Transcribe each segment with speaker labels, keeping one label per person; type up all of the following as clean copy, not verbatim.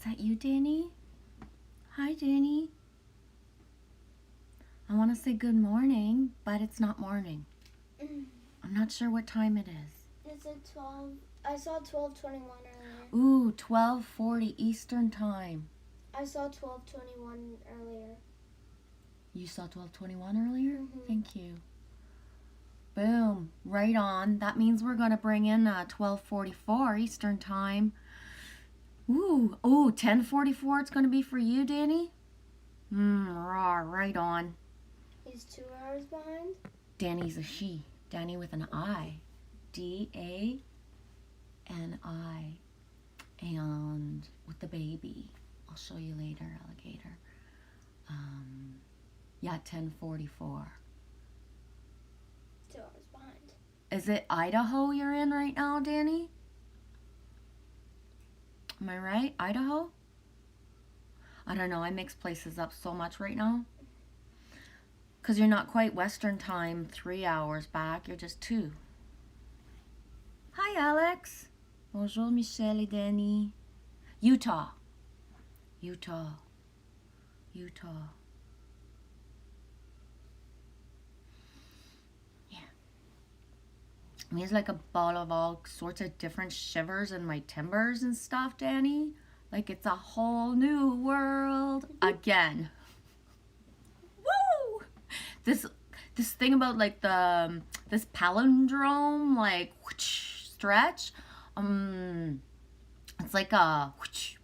Speaker 1: that you, Danny? Hi, Danny. I want to say good morning, but it's not morning. I'm not sure what time it is.
Speaker 2: Is it 12? I saw 12:21 earlier.
Speaker 1: Ooh, 12:40 Eastern time.
Speaker 2: I saw 12:21 earlier.
Speaker 1: You saw 12:21 earlier?
Speaker 2: Mm-hmm.
Speaker 1: Thank you. Boom. Right on. That means we're going to bring in 12:44 Eastern time. Ooh, 10:44 it's going to be for you, Danny? Right on.
Speaker 2: He's 2 hours behind?
Speaker 1: Danny's a she. Danny with an I. D-A-N-I. And with the baby. I'll show you later, alligator. Yeah, 10:44.
Speaker 2: 2 hours behind.
Speaker 1: Is it Idaho you're in right now, Danny? Am I right? Idaho? I don't know. I mix places up so much right now. Because you're not quite Western time 3 hours back. You're just 2. Hi, Alex. Bonjour, Michelle et Danny. Utah. Utah. Utah. Yeah. It's like a ball of all sorts of different shivers in my timbers and stuff, Danny. Like it's a whole new world again. Woo! This thing about like this palindrome like whoosh, stretch. It's like a whoosh,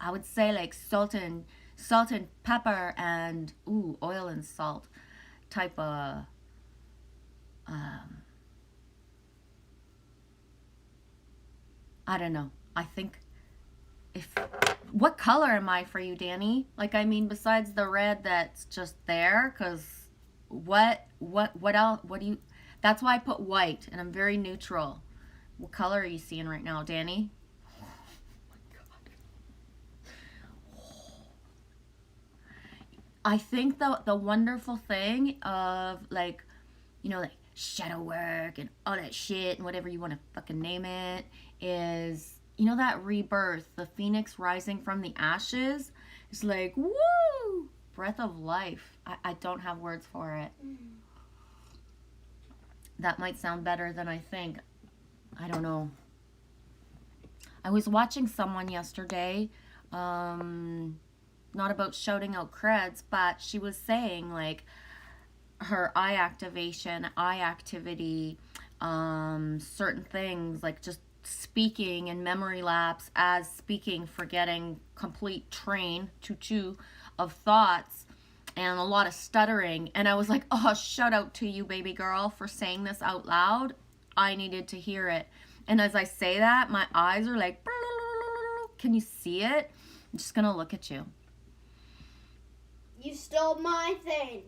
Speaker 1: I would say like salt and pepper and oil and salt type of I don't know. I think what color am I for you, Danny? Like, I mean, besides the red that's just there, because what else? What do you? That's why I put white, and I'm very neutral. What color are you seeing right now, Danny? Oh my God. I think the wonderful thing of like, like shadow work and all that shit and whatever you want to fucking name it is, that rebirth, the phoenix rising from the ashes. It's like, woo, breath of life. I don't have words for it. That might sound better than I think. I don't know. I was watching someone yesterday, not about shouting out creds, but she was saying like her eye activation, eye activity, certain things like just speaking and memory lapse as speaking, forgetting, complete train, choo-choo of thoughts and a lot of stuttering. And I was like, oh, shout out to you, baby girl, for saying this out loud. I needed to hear it. And as I say that, my eyes are like, can you see it? I'm just gonna look at you.
Speaker 2: You stole my thing.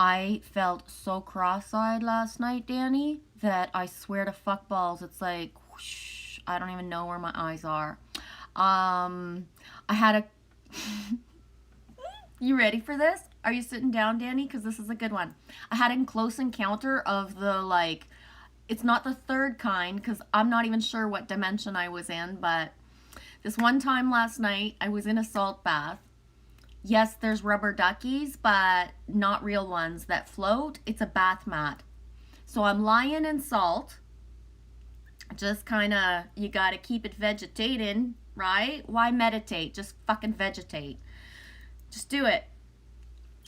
Speaker 1: I felt so cross-eyed last night, Danny, that I swear to fuck balls, it's like, whoosh, I don't even know where my eyes are. I had a... You ready for this? Are you sitting down, Danny? Because this is a good one. I had a close encounter of the, like, it's not the third kind, because I'm not even sure what dimension I was in, but this one time last night, I was in a salt bath. Yes, there's rubber duckies, but not real ones that float. It's a bath mat. So I'm lying in salt. Just kind of, you got to keep it vegetating, right? Why meditate? Just fucking vegetate. Just do it.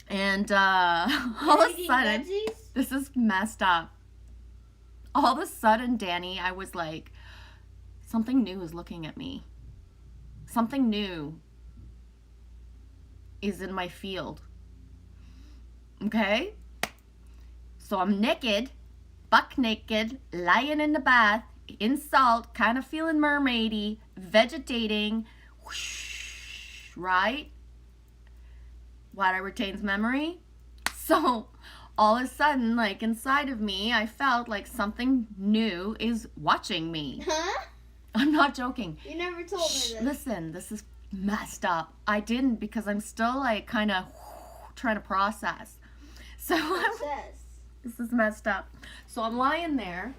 Speaker 1: And all of a sudden, this is messed up. All of a sudden, Danny, I was like, something new is looking at me. Something new is in my field. Okay? So I'm naked, buck naked, lying in the bath, in salt, kind of feeling mermaidy, vegetating, whoosh, right? Water retains memory. So all of a sudden, like inside of me, I felt like something new is watching me.
Speaker 2: Huh?
Speaker 1: I'm not joking.
Speaker 2: You never told me this.
Speaker 1: Listen, this is messed up. I didn't because I'm still like kind of trying to process. So this is messed up. So I'm lying there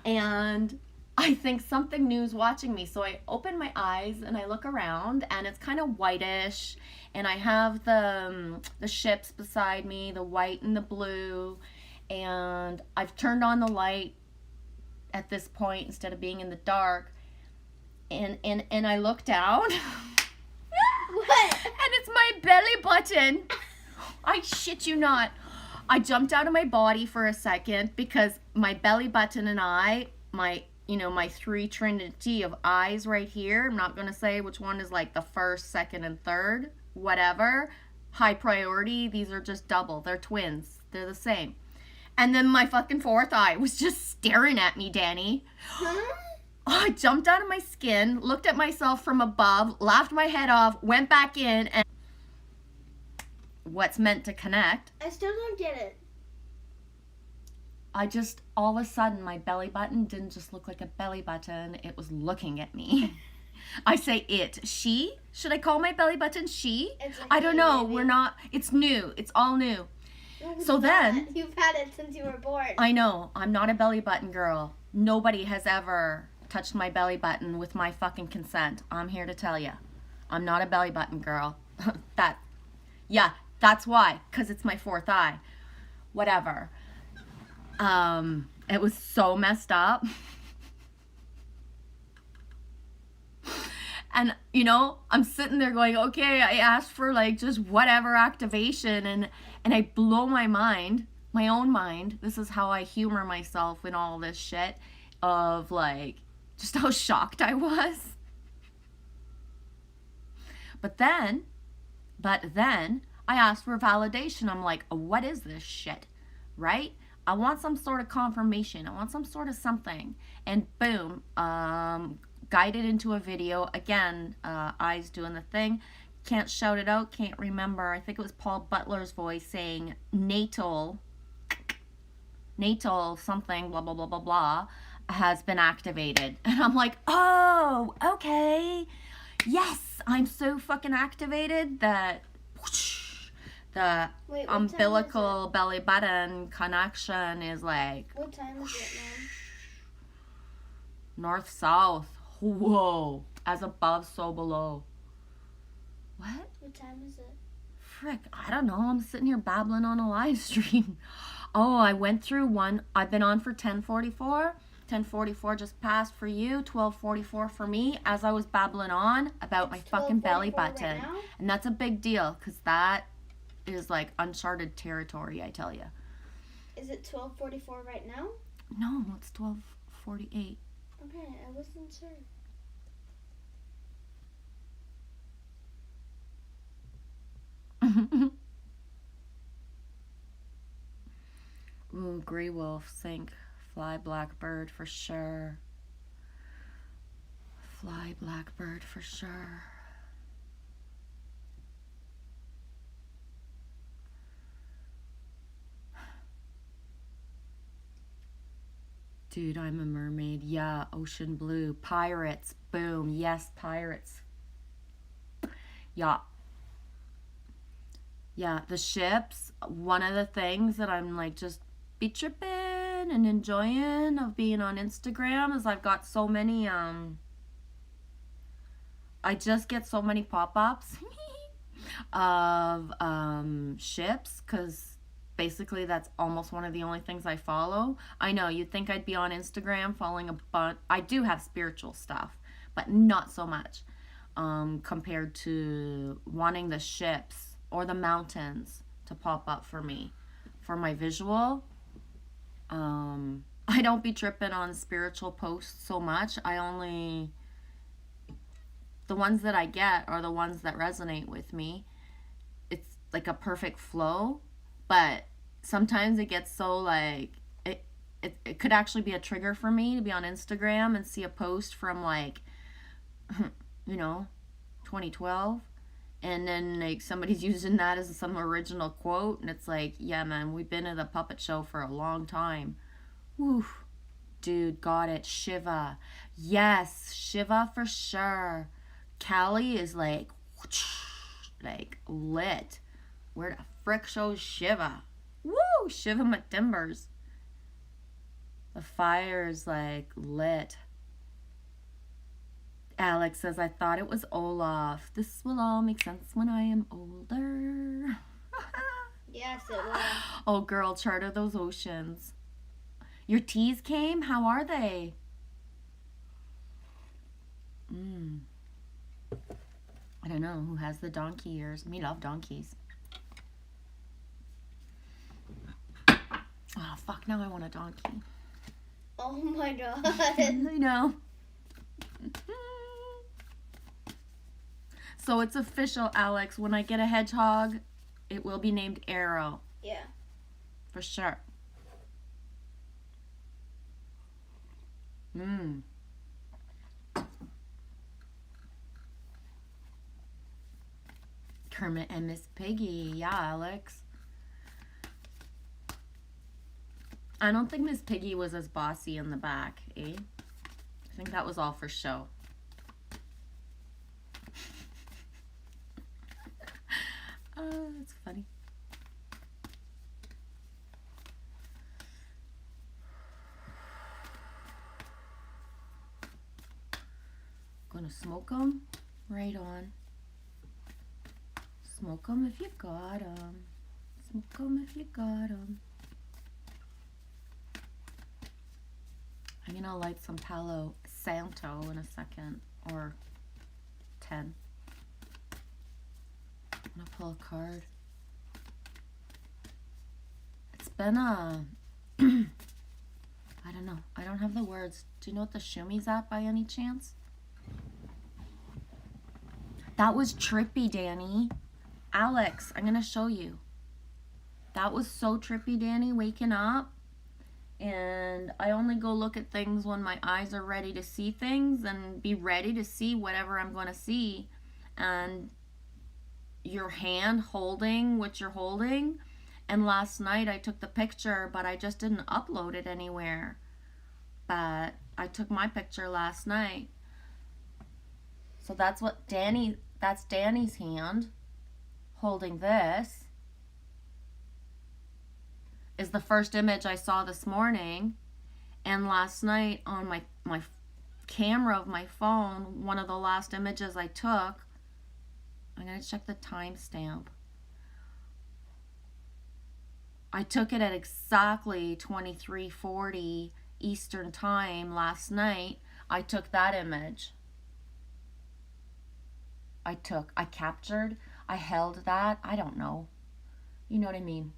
Speaker 1: and I think something new is watching me. So I open my eyes and I look around, and it's kind of whitish, and I have the ships beside me, the white and the blue, and I've turned on the light at this point instead of being in the dark, and I look down.
Speaker 2: What?
Speaker 1: And it's my belly button. I shit you not. I jumped out of my body for a second because my belly button and my three trinity of eyes right here. I'm not going to say which one is like the first, second, and third, whatever. High priority. These are just double. They're twins. They're the same. And then my fucking fourth eye was just staring at me, Danny.
Speaker 2: Huh?
Speaker 1: I jumped out of my skin, looked at myself from above, laughed my head off, went back in, and what's meant to connect.
Speaker 2: I still don't get it.
Speaker 1: All of a sudden, my belly button didn't just look like a belly button, it was looking at me. I say it. She? Should I call my belly button she?
Speaker 2: It's a
Speaker 1: I don't
Speaker 2: he,
Speaker 1: know.
Speaker 2: maybe.
Speaker 1: We're not. It's new. It's all new.
Speaker 2: No,
Speaker 1: So
Speaker 2: it's
Speaker 1: then-
Speaker 2: not. You've had it since you were born.
Speaker 1: I know. I'm not a belly button girl. Nobody has ever touched my belly button with my fucking consent. I'm here to tell you. I'm not a belly button girl. That's why. Because it's my fourth eye. Whatever. It was so messed up. And, I'm sitting there going, okay, I asked for like just whatever activation, and I blow my mind, my own mind. This is how I humor myself in all this shit of like just how shocked I was. But then I asked for validation. I'm like, what is this shit? Right? I want some sort of confirmation. I want some sort of something. And boom, guided into a video. Again, eyes doing the thing. Can't shout it out. Can't remember. I think it was Paul Butler's voice saying natal something, blah, blah, blah, blah, blah, has been activated. And I'm like, oh, okay. Yes, I'm so fucking activated that the
Speaker 2: Wait, what time is
Speaker 1: umbilical belly button connection is like
Speaker 2: What time is it now?
Speaker 1: north south. Whoa, as above so below. What?
Speaker 2: What time is it?
Speaker 1: Frick, I don't know. I'm sitting here babbling on a live stream. Oh, I went through one. I've been on for 10:44. 10:44 just passed for you. 12:44 for me. As I was babbling on about my
Speaker 2: It's
Speaker 1: fucking belly
Speaker 2: 12:44 right
Speaker 1: button,
Speaker 2: now?
Speaker 1: and that's a big deal because that is like uncharted territory. I tell you.
Speaker 2: Is it 12:44 right now?
Speaker 1: No, it's 12:48.
Speaker 2: Okay, I wasn't sure.
Speaker 1: Ooh, Grey Wolf, sink. Fly Blackbird for sure. Fly Blackbird for sure. Dude, I'm a mermaid. Yeah, ocean blue. Pirates. Boom. Yes, pirates. Yeah. Yeah, the ships. One of the things that I'm like just be tripping and enjoying of being on Instagram is I've got so many I just get so many pop-ups of ships, because basically that's almost one of the only things I follow. I know you'd think I'd be on Instagram following a bunch. I do have spiritual stuff, but not so much compared to wanting the ships or the mountains to pop up for me for my visual. I don't be tripping on spiritual posts so much. The ones that I get are the ones that resonate with me. It's like a perfect flow, but sometimes it gets so like it could actually be a trigger for me to be on Instagram and see a post from like 2012, and then like somebody's using that as some original quote, and it's like, yeah man, we've been in the puppet show for a long time. Woo, dude, got it. Shiva, yes, Shiva for sure. Cali is like lit. Where the frick shows Shiva? Woo! Shiva my timbers. The fire is like lit. Alex says, I thought it was Olaf. This will all make sense when I am older.
Speaker 2: Yes, it will.
Speaker 1: Oh, girl, charter those oceans. Your teas came? How are they? I don't know. Who has the donkey ears? Me love donkeys. Oh, fuck. Now I want a donkey.
Speaker 2: Oh my god.
Speaker 1: I know. So it's official, Alex. When I get a hedgehog, it will be named Arrow.
Speaker 2: Yeah.
Speaker 1: For sure. Kermit and Miss Piggy. Yeah, Alex. I don't think Miss Piggy was as bossy in the back, eh? I think that was all for show. That's funny. Gonna smoke them? Right on. Smoke them if you got them. Smoke them if you got them. I'm gonna light some Palo Santo in a second, or 10. I'm gonna pull a card. It's been a, I don't know. I don't have the words. Do you know what the shumi's at by any chance? That was trippy, Danny. Alex, I'm gonna show you. That was so trippy, Danny, waking up. And I only go look at things when my eyes are ready to see things and be ready to see whatever I'm going to see. And your hand holding what you're holding. And last night I took the picture, but I just didn't upload it anywhere. But I took my picture last night. So that's Danny's hand holding this. Is the first image I saw this morning. And last night on my camera of my phone, one of the last images I took, I'm going to check the timestamp. I took it at exactly 23:40 Eastern Time last night. I took that image. I captured, I held that. I don't know. You know what I mean?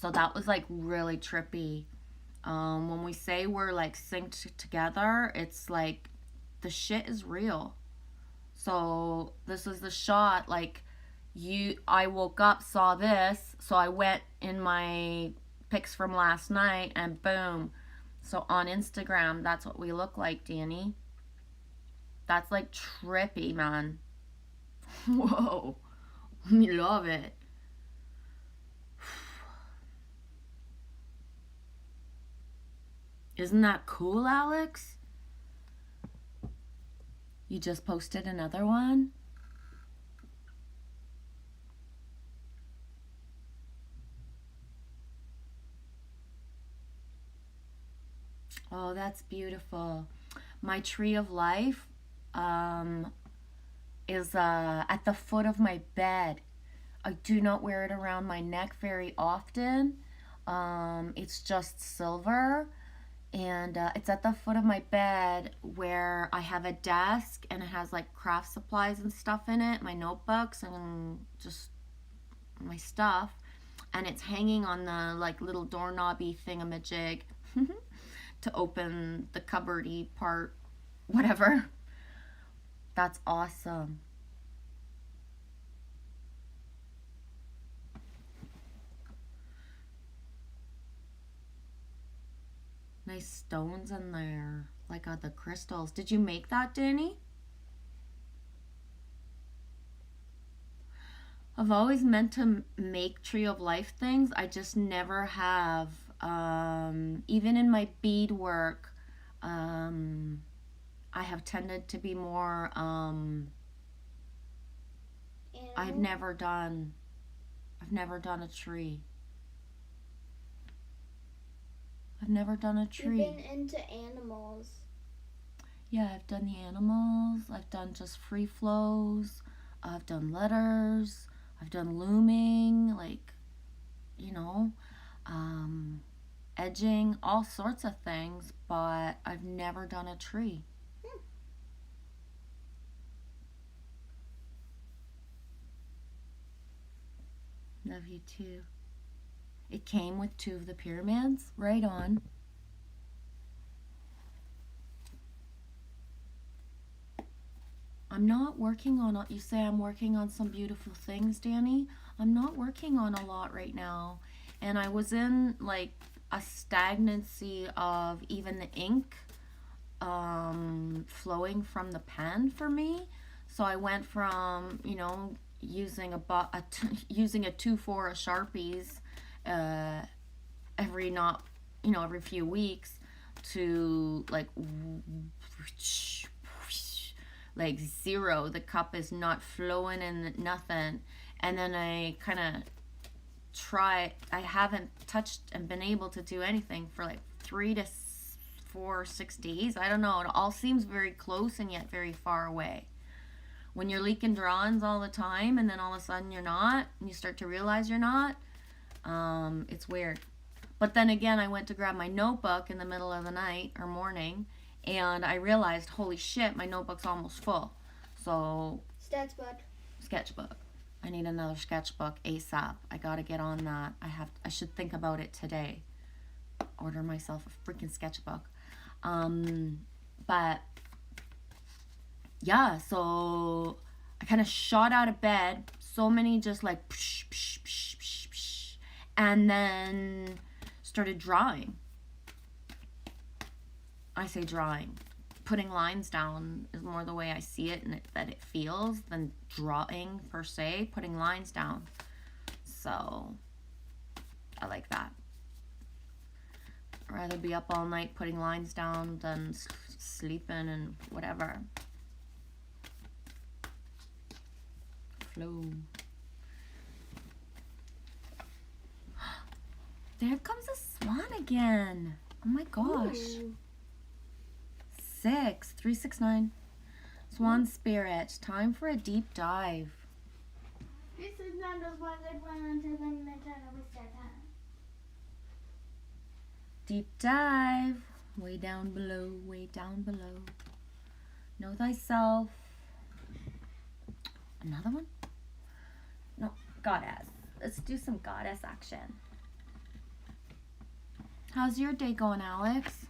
Speaker 1: So that was like really trippy. When we say we're like synced together, it's like the shit is real. So this is the shot, like I woke up, saw this, so I went in my pics from last night and boom. So on Instagram, that's what we look like, Danny. That's like trippy, man. Whoa. We love it. Isn't that cool, Alex? You just posted another one? Oh, that's beautiful. My tree of life is at the foot of my bed. I do not wear it around my neck very often. It's just silver. And it's at the foot of my bed where I have a desk and it has like craft supplies and stuff in it, my notebooks and just my stuff. And it's hanging on the like little doorknobby thingamajig to open the cupboardy part, whatever. That's awesome. Nice stones in there, like the crystals. Did you make that, Danny? I've always meant to make Tree of Life things. I just never have. Even in my bead work, I have tended to be more. I've never done a tree. I've never done a tree.
Speaker 2: You've been into animals.
Speaker 1: Yeah, I've done the animals. I've done just free flows. I've done letters. I've done looming, like, you know, um, edging, all sorts of things, but I've never done a tree. Love you too. It came with 2 of the pyramids. Right on. I'm not working on, you say I'm working on some beautiful things, Danny. I'm not working on a lot right now. And I was in like a stagnancy of even the ink flowing from the pen for me. So I went from, using using a 2-4 of Sharpies uh, every few weeks to like 0. The cup is not flowing and nothing. And then I kind of I haven't touched and been able to do anything for like 3 to 4 or 6 days. I don't know. It all seems very close and yet very far away. When you're leaking drawings all the time and then all of a sudden you're not, and you start to realize you're not, it's weird. But then again, I went to grab my notebook in the middle of the night or morning, and I realized, holy shit, my notebook's almost full. So, sketchbook. I need another sketchbook ASAP. I gotta get on that. I should think about it today. Order myself a freaking sketchbook. But yeah, so I kind of shot out of bed. So many just like psh, psh, psh, psh, psh, and then started drawing. I say drawing. Putting lines down is more the way I see it and that it feels than drawing per se. Putting lines down. So I like that. I'd rather be up all night putting lines down than sleeping and whatever. Flow. There comes a swan again. Oh my gosh.
Speaker 2: Ooh.
Speaker 1: 369. Swan spirit. Time for a deep dive.
Speaker 2: This is not a one good one until then the channel will start time.
Speaker 1: Deep dive. Way down below. Way down below. Know thyself. Another one? No, goddess. Let's do some goddess action. How's your day going, Alex?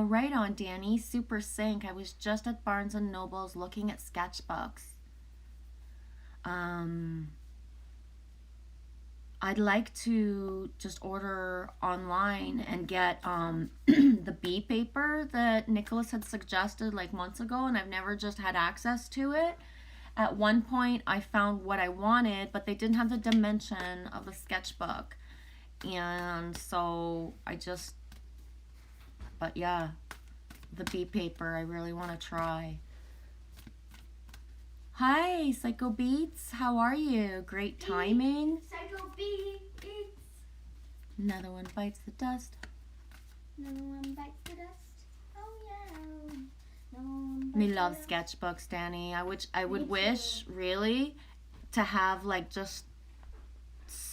Speaker 1: Right on, Danny. Super sync. I was just at Barnes & Noble's looking at sketchbooks. I'd like to just order online and get the bee paper that Nicholas had suggested like months ago, and I've never just had access to it. At one point, I found what I wanted, but they didn't have the dimension of the sketchbook. And so but yeah, the bee paper, I really want to try. Hi, Psycho Beats. How are you? Great timing.
Speaker 2: Psycho Beats.
Speaker 1: Another one bites the dust.
Speaker 2: Another one bites the dust. Oh yeah. No one bites
Speaker 1: Me
Speaker 2: the
Speaker 1: love
Speaker 2: dust.
Speaker 1: sketchbooks, Danny. I would
Speaker 2: Me
Speaker 1: wish
Speaker 2: too.
Speaker 1: really to have like just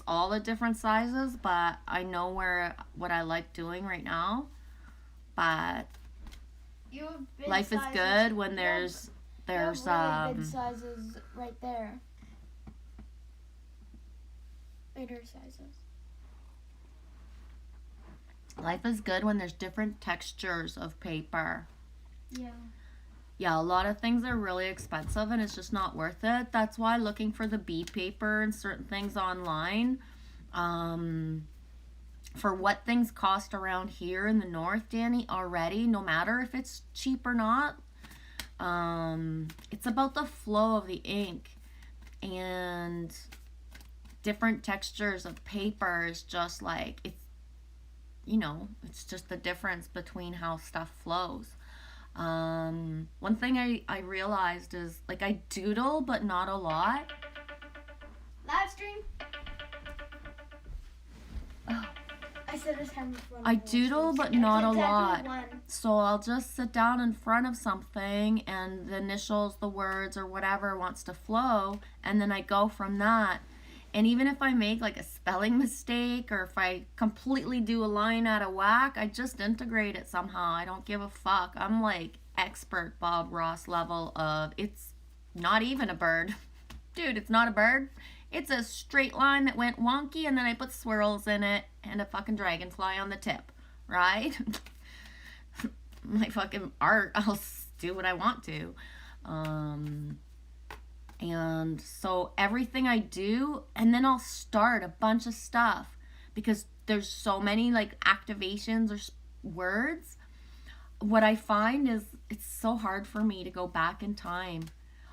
Speaker 1: all the different sizes, but I know what I like doing right now. But
Speaker 2: You have big
Speaker 1: life is
Speaker 2: sizes.
Speaker 1: good when
Speaker 2: You
Speaker 1: there's
Speaker 2: have really big sizes right there. Bigger sizes.
Speaker 1: life is good when there's different textures of paper.
Speaker 2: Yeah.
Speaker 1: Yeah, a lot of things are really expensive and it's just not worth it. That's why looking for the bee paper and certain things online, for what things cost around here in the north, Danny, already, no matter if it's cheap or not, it's about the flow of the ink and different textures of paper is just like, it's just the difference between how stuff flows. One thing I realized is like I doodle, but not a lot.
Speaker 2: Live stream.
Speaker 1: Oh.
Speaker 2: I said this time before.
Speaker 1: I doodle, but not a lot.
Speaker 2: One.
Speaker 1: So I'll just sit down in front of something and the initials, the words, or whatever wants to flow, and then I go from that. And even if I make like a spelling mistake or if I completely do a line out of whack, I just integrate it somehow. I don't give a fuck. I'm like expert Bob Ross level of it's not even a bird. Dude, it's not a bird. It's a straight line that went wonky and then I put swirls in it and a fucking dragonfly on the tip, right? My fucking art, I'll do what I want to. And so everything I do, and then I'll start a bunch of stuff because there's so many like activations or words. What I find is it's so hard for me to go back in time.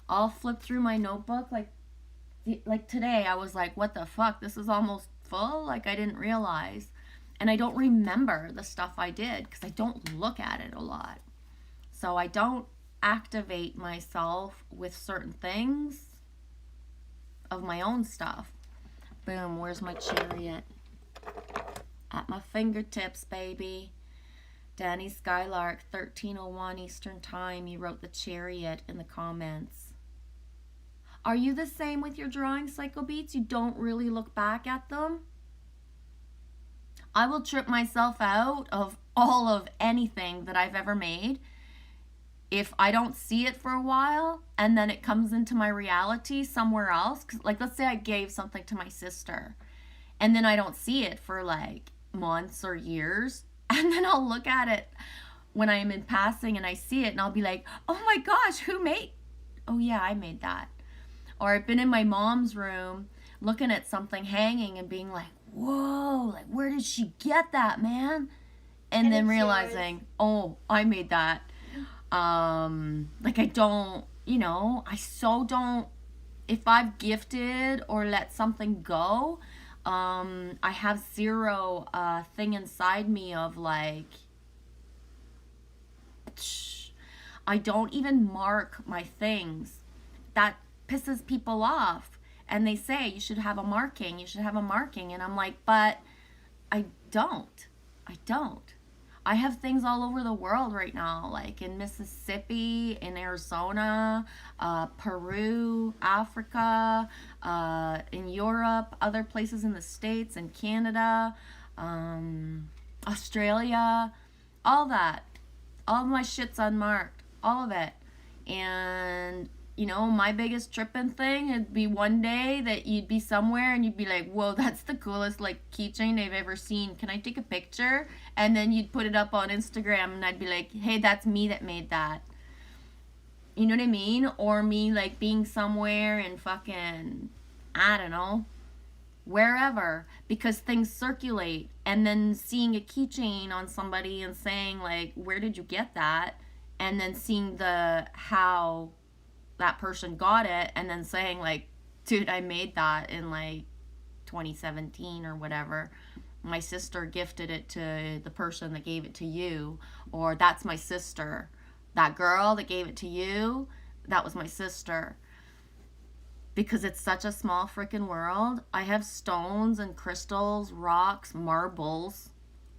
Speaker 1: I'll flip through my notebook like today I was like, what the fuck, this is almost full, like I didn't realize, and I don't remember the stuff I did because I don't look at it a lot, so I don't activate myself with certain things of my own stuff. Boom, where's my chariot? At my fingertips, baby. Danny Skylark, 13:01 Eastern Time, you wrote the chariot in the comments. Are you the same with your drawing, Psycho Beats? You don't really look back at them? I will trip myself out of all of anything that I've ever made if I don't see it for a while and then it comes into my reality somewhere else. 'Cause, like, let's say I gave something to my sister and then I don't see it for like months or years, and then I'll look at it when I'm in passing and I see it and I'll be like, oh my gosh, oh yeah, I made that. Or I've been in my mom's room looking at something hanging and being like, whoa, like where did she get that, man? And then realizing, oh, I made that. Like I don't, I so don't, if I've gifted or let something go, I have zero thing inside me of like, I don't even mark my things. That pisses people off, and they say you should have a marking, and I'm like, but I don't. I have things all over the world right now, like in Mississippi, in Arizona, Peru, Africa, in Europe, other places in the States, in Canada, Australia, all that. All my shit's unmarked, all of it. And my biggest tripping thing would be one day that you'd be somewhere and you'd be like, whoa, that's the coolest like keychain they've ever seen. Can I take a picture? And then you'd put it up on Instagram and I'd be like, hey, that's me that made that. You know what I mean? Or me like being somewhere and fucking, I don't know, wherever, because things circulate, and then seeing a keychain on somebody and saying like, where did you get that? And then seeing how that person got it and then saying like, dude, I made that in like 2017 or whatever. My sister gifted it to the person that gave it to you, or that's my sister. That girl that gave it to you, that was my sister. Because it's such a small freaking world. I have stones and crystals, rocks, marbles,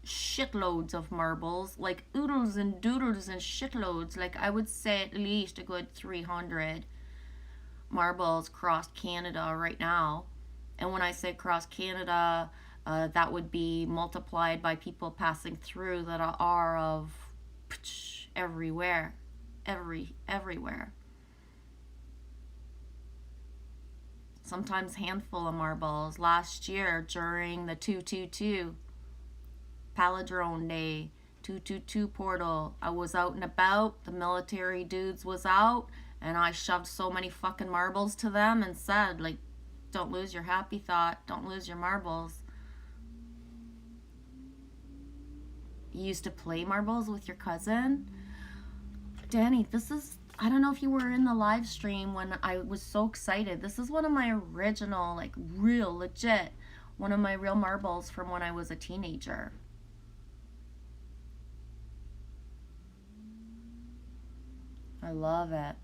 Speaker 1: shitloads of marbles, like oodles and doodles and shitloads. Like I would say at least a good 300 marbles across Canada right now. And when I say across Canada, that would be multiplied by people passing through that are of everywhere. Sometimes handful of marbles. Last year during the 222 Paladrone Day, 222 portal, I was out and about, the military dudes was out, and I shoved so many fucking marbles to them and said, like, don't lose your happy thought, don't lose your marbles. You used to play marbles with your cousin? Danny, I don't know if you were in the live stream when I was so excited. This is one of my original, like, real, legit, one of my real marbles from when I was a teenager. I love it.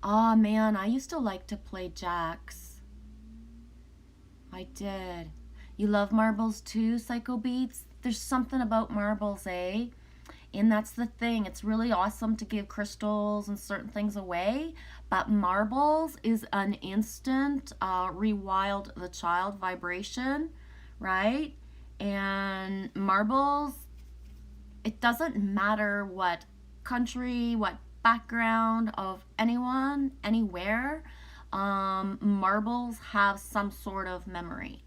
Speaker 1: Oh man, I used to like to play jacks. I did. You love marbles too, Psycho Beats? There's something about marbles, eh? And that's the thing. It's really awesome to give crystals and certain things away, but marbles is an instant rewild the child vibration, right? And marbles, it doesn't matter what country, what background of anyone, anywhere, marbles have some sort of memory.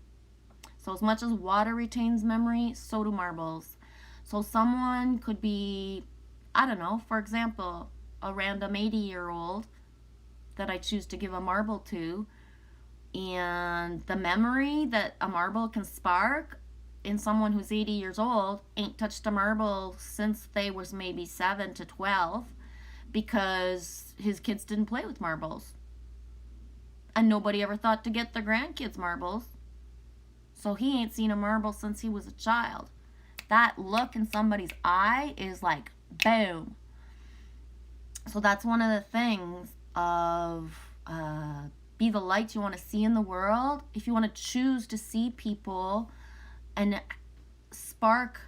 Speaker 1: So, as much as water retains memory, so do marbles. So, someone could be, I don't know, for example, a random 80-year-old that I choose to give a marble to, and the memory that a marble can spark in someone who's 80 years old ain't touched a marble since they was maybe 7 to 12 because his kids didn't play with marbles. And nobody ever thought to get their grandkids marbles. So he ain't seen a marble since he was a child. That look in somebody's eye is like boom. So that's one of the things of be the light you want to see in the world. If you want to choose to see people and spark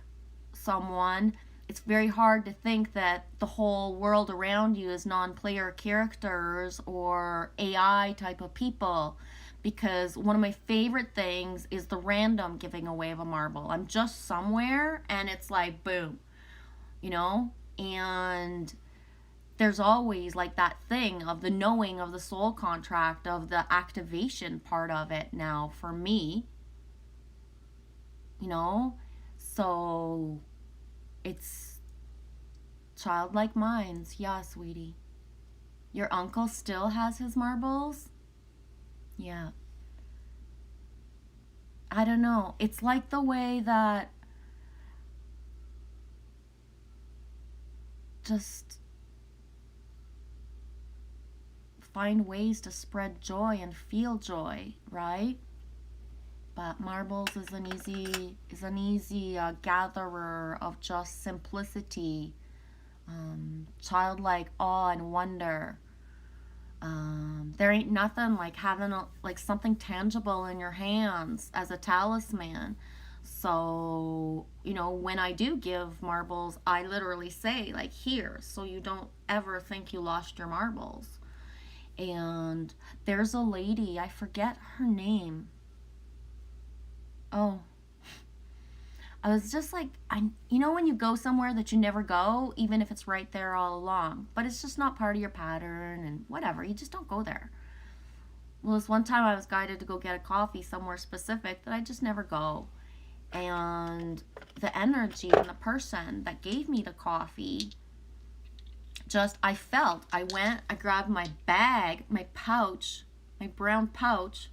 Speaker 1: someone, it's very hard to think that the whole world around you is non-player characters or AI type of people, because one of my favorite things is the random giving away of a marble. I'm just somewhere and it's like boom, you know? And there's always like that thing of the knowing of the soul contract, of the activation part of it now for me, you know? So it's childlike minds. Yeah, sweetie. Your uncle still has his marbles? Yeah. I don't know. It's like the way that just find ways to spread joy and feel joy, right? But marbles is an easy gatherer of just simplicity, childlike awe and wonder. There ain't nothing like having like something tangible in your hands as a talisman. So, you know, when I do give marbles, I literally say, like, here, so you don't ever think you lost your marbles. And there's a lady, I forget her name. Oh, I was just like, you know, when you go somewhere that you never go, even if it's right there all along, but it's just not part of your pattern and whatever, you just don't go there. Well, this one time I was guided to go get a coffee somewhere specific that I just never go. And the energy and the person that gave me the coffee, just, I went, I grabbed my bag, my pouch, my brown pouch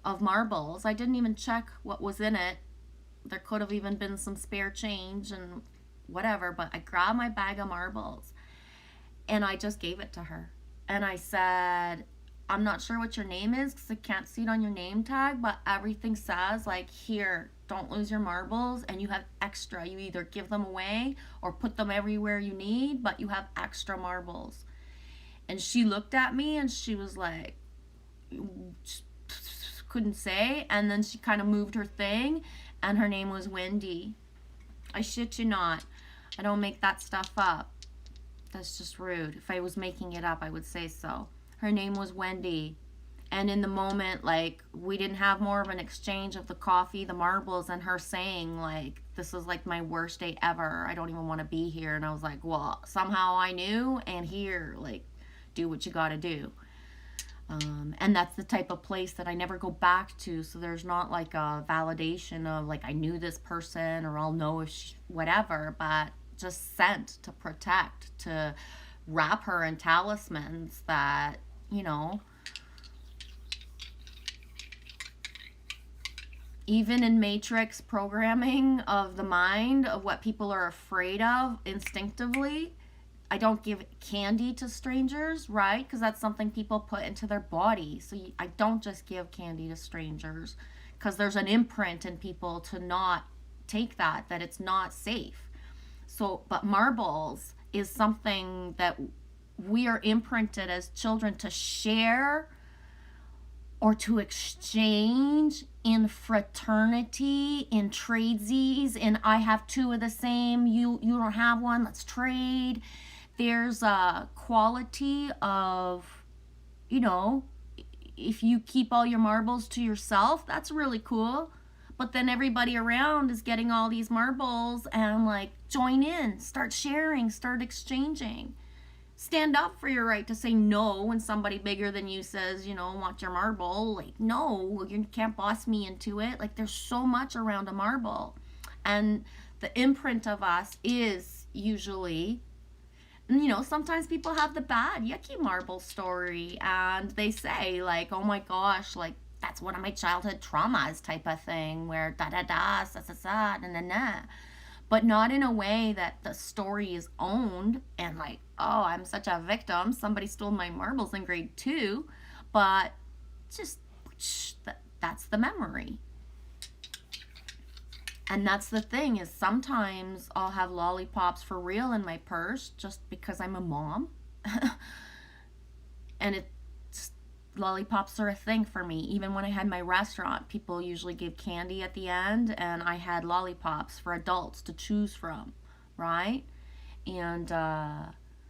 Speaker 1: of marbles. I didn't even check what was in it. There could have even been some spare change and whatever, but I grabbed my bag of marbles and I just gave it to her. And I said, I'm not sure what your name is because I can't see it on your name tag, but everything says, like, here, don't lose your marbles, and you have extra. You either give them away or put them everywhere you need, but you have extra marbles. And she looked at me and she was like, couldn't say, and then she kind of moved her thing, and her name was winD. I shit you not. I don't make that stuff up. That's just rude. If I was making it up, I would say so. Her name was winD. And in the moment, like, we didn't have more of an exchange of the coffee, the marbles, and her saying, like, this is like my worst day ever. I don't even want to be here. And I was like, well, somehow I knew, and here, like, do what you gotta do. And that's the type of place that I never go back to. So there's not like a validation of like I knew this person or I'll know if she, whatever, but just sent to protect, to wrap her in talismans that, you know, even in matrix programming of the mind of what people are afraid of instinctively, I don't give candy to strangers, right? Because that's something people put into their body. So I don't just give candy to strangers because there's an imprint in people to not take that it's not safe. So, but marbles is something that we are imprinted as children to share or to exchange in fraternity, in tradesies, in I have two of the same, you don't have one, let's trade. There's a quality of, you know, if you keep all your marbles to yourself, that's really cool. But then everybody around is getting all these marbles and like join in, start sharing, start exchanging. Stand up for your right to say no when somebody bigger than you says, you know, want your marble. Like, no, you can't boss me into it. Like, there's so much around a marble. And the imprint of us is usually, you know, sometimes people have the bad, yucky marble story and they say, like, oh my gosh, like, that's one of my childhood traumas type of thing where da da da, sa sa sa, na na na. But not in a way that the story is owned and like, oh, I'm such a victim. Somebody stole my marbles in grade 2. But just, that's the memory. And that's the thing is sometimes I'll have lollipops for real in my purse just because I'm a mom. And it's lollipops are a thing for me. Even when I had my restaurant, people usually gave candy at the end, and I had lollipops for adults to choose from, right? And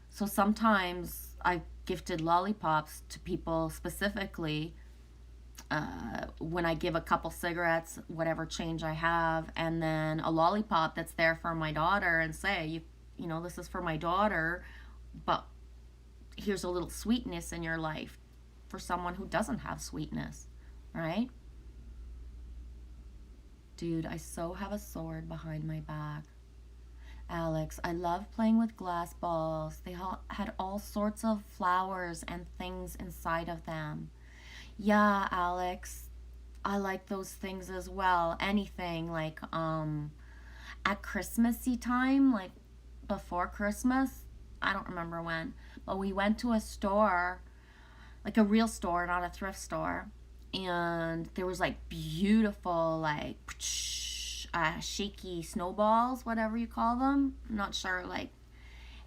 Speaker 1: so sometimes I gifted lollipops to people specifically when I give a couple cigarettes, whatever change I have, and then a lollipop that's there for my daughter, and say, you know, this is for my daughter, but here's a little sweetness in your life for someone who doesn't have sweetness, right? Dude, I so have a sword behind my back. Alex, I love playing with glass balls. They had all sorts of flowers and things inside of them. Yeah, Alex, I like those things as well. Anything like at Christmassy time, like before Christmas, I don't remember when, but we went to a store, like a real store, not a thrift store, and there was like beautiful like shaky snowballs, whatever you call them. I'm not sure, like,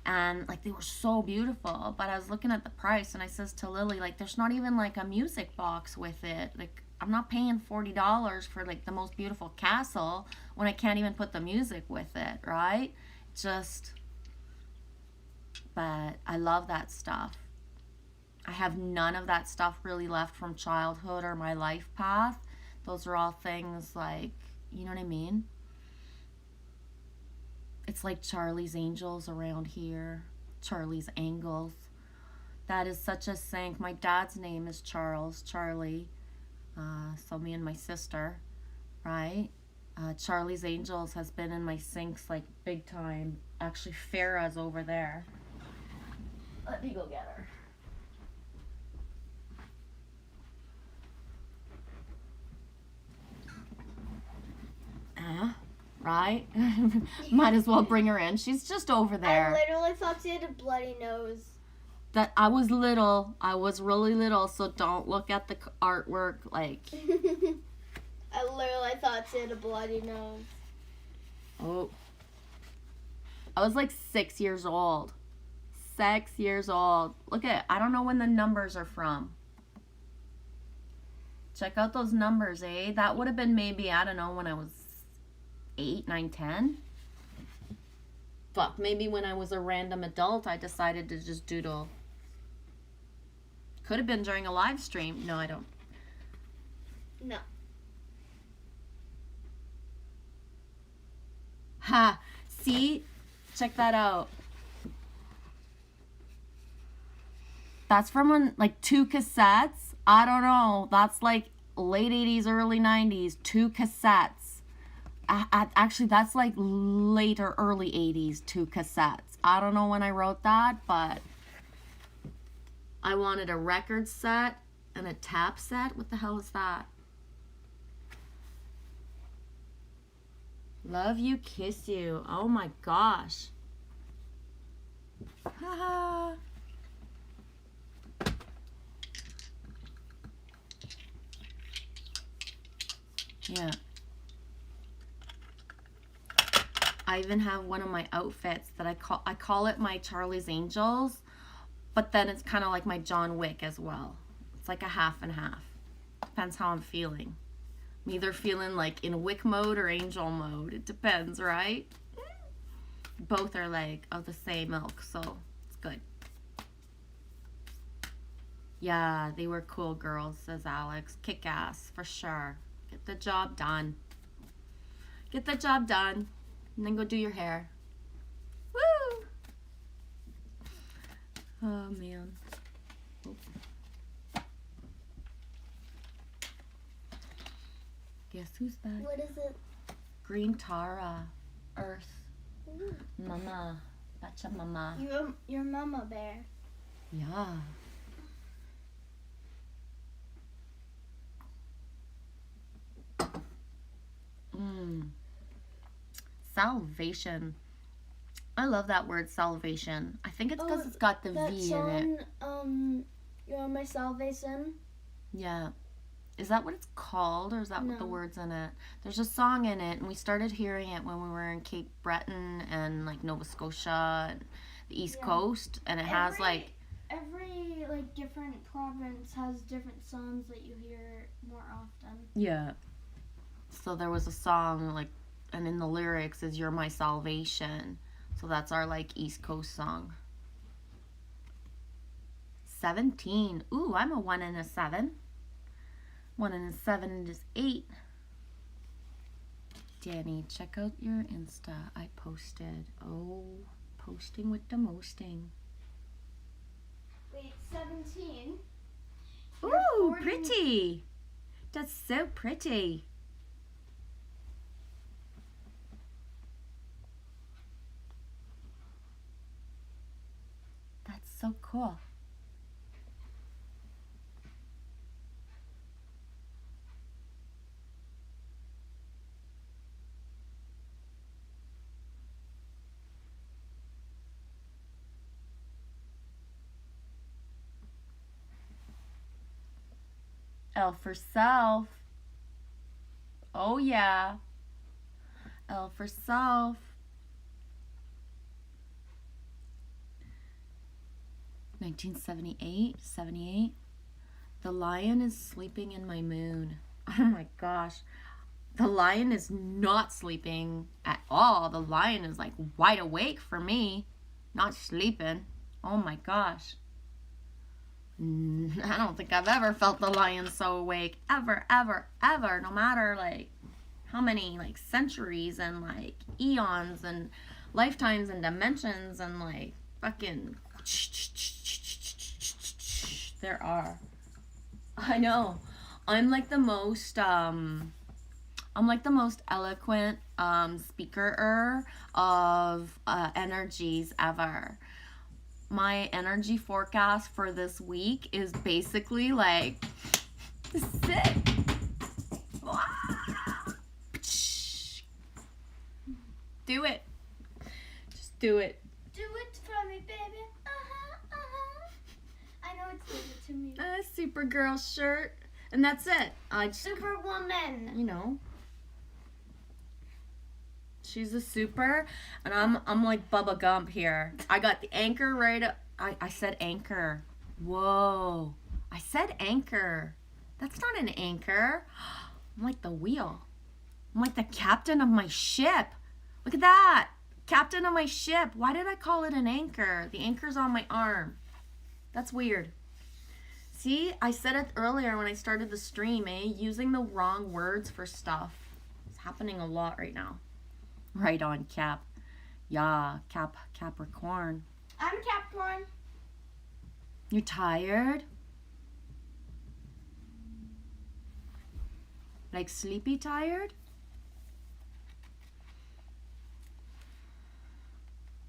Speaker 1: and like they were so beautiful, but I was looking at the price and I says to Lily, like, there's not even like a music box with it. Like, I'm not paying $40 for like the most beautiful castle when I can't even put the music with it, right? Just, but I love that stuff. I have none of that stuff really left from childhood or my life path. Those are all things like, you know what I mean? It's like Charlie's Angels around here. Charlie's Angles. That is such a sank. My dad's name is Charlie. So me and my sister, right? Charlie's Angels has been in my sinks like big time. Actually, Farah's over there. Let me go get her. Right? Might as well bring her in. She's just over there.
Speaker 2: I literally thought she had a bloody nose.
Speaker 1: That I was little. I was really little, so don't look at the artwork like.
Speaker 2: I literally thought she had a bloody nose.
Speaker 1: Oh. I was like 6 years old. 6 years old. Look at it. I don't know when the numbers are from. Check out those numbers, eh? That would have been maybe, I don't know, when I was 8, 9, 10. Fuck, maybe when I was a random adult, I decided to just doodle. Could have been during a live stream. No, I don't.
Speaker 2: No.
Speaker 1: Ha! See? Check that out. That's from when, like, 2 cassettes. I don't know. That's like late 80s, early 90s. 2 cassettes. Actually, that's like late or early 80s, 2 cassettes. I don't know when I wrote that, but I wanted a record set and a tap set. What the hell is that? Love you, kiss you. Oh my gosh. Haha. Yeah. I even have one of my outfits that I call it my Charlie's Angels, but then it's kind of like my John Wick as well. It's like a half and half. Depends how I'm feeling. I'm either feeling like in Wick mode or Angel mode. It depends, right? Both are like of the same milk, so it's good. Yeah, they were cool girls, says Alex. Kick ass, for sure. Get the job done. Get the job done, and then go do your hair. Woo! Oh, man. Oh. Guess who's back?
Speaker 2: What is it?
Speaker 1: Green Tara. Earth.
Speaker 2: Ooh.
Speaker 1: Mama. Bacha mama.
Speaker 2: Your mama bear.
Speaker 1: Yeah. Salvation. I love that word, salvation. I think it's because it's got the V in it.
Speaker 2: You're my salvation.
Speaker 1: Yeah. Is that what it's called, or is that what the
Speaker 2: No.
Speaker 1: word's in it? There's a song in it, and we started hearing it when we were in Cape Breton and like Nova Scotia and the East Coast, and it has like
Speaker 2: every like different province has different songs that you hear more often.
Speaker 1: yeah. So there was a song like, and in the lyrics is "You're my salvation." So that's our like East Coast song. 17. Ooh, I'm a 1 and a 7. 1 and a 7 is 8. Danny, check out your Insta. I posted. Oh, posting with the mosting.
Speaker 2: Wait, 17?
Speaker 1: Ooh, pretty. That's so pretty. That's so cool. L for self. Oh, yeah. L for self. 1978, 78. The lion is sleeping in my moon. Oh my gosh. The lion is not sleeping at all. The lion is like wide awake for me, not sleeping. Oh my gosh. I don't think I've ever felt the lion so awake. Ever, ever, ever. No matter like how many like centuries and like eons and lifetimes and dimensions and like fucking there are. I know. I'm like the most eloquent speaker of energies ever. My energy forecast for this week is basically like, this is it. Do it. Just do it.
Speaker 2: Do it for me, baby. I know it's given to me.
Speaker 1: Supergirl shirt. And that's it. I just,
Speaker 2: Superwoman.
Speaker 1: you know. She's a super, and I'm like Bubba Gump here. I got the anchor right up. I said anchor. Whoa. I said anchor. That's not an anchor. I'm like the wheel. I'm like the captain of my ship. Look at that. Captain of my ship. Why did I call it an anchor? The anchor's on my arm. That's weird. See, I said it earlier when I started the stream, using the wrong words for stuff. It's happening a lot right now. Right on, Cap. Yeah, Capricorn.
Speaker 2: I'm Capricorn.
Speaker 1: You're tired? Like sleepy tired?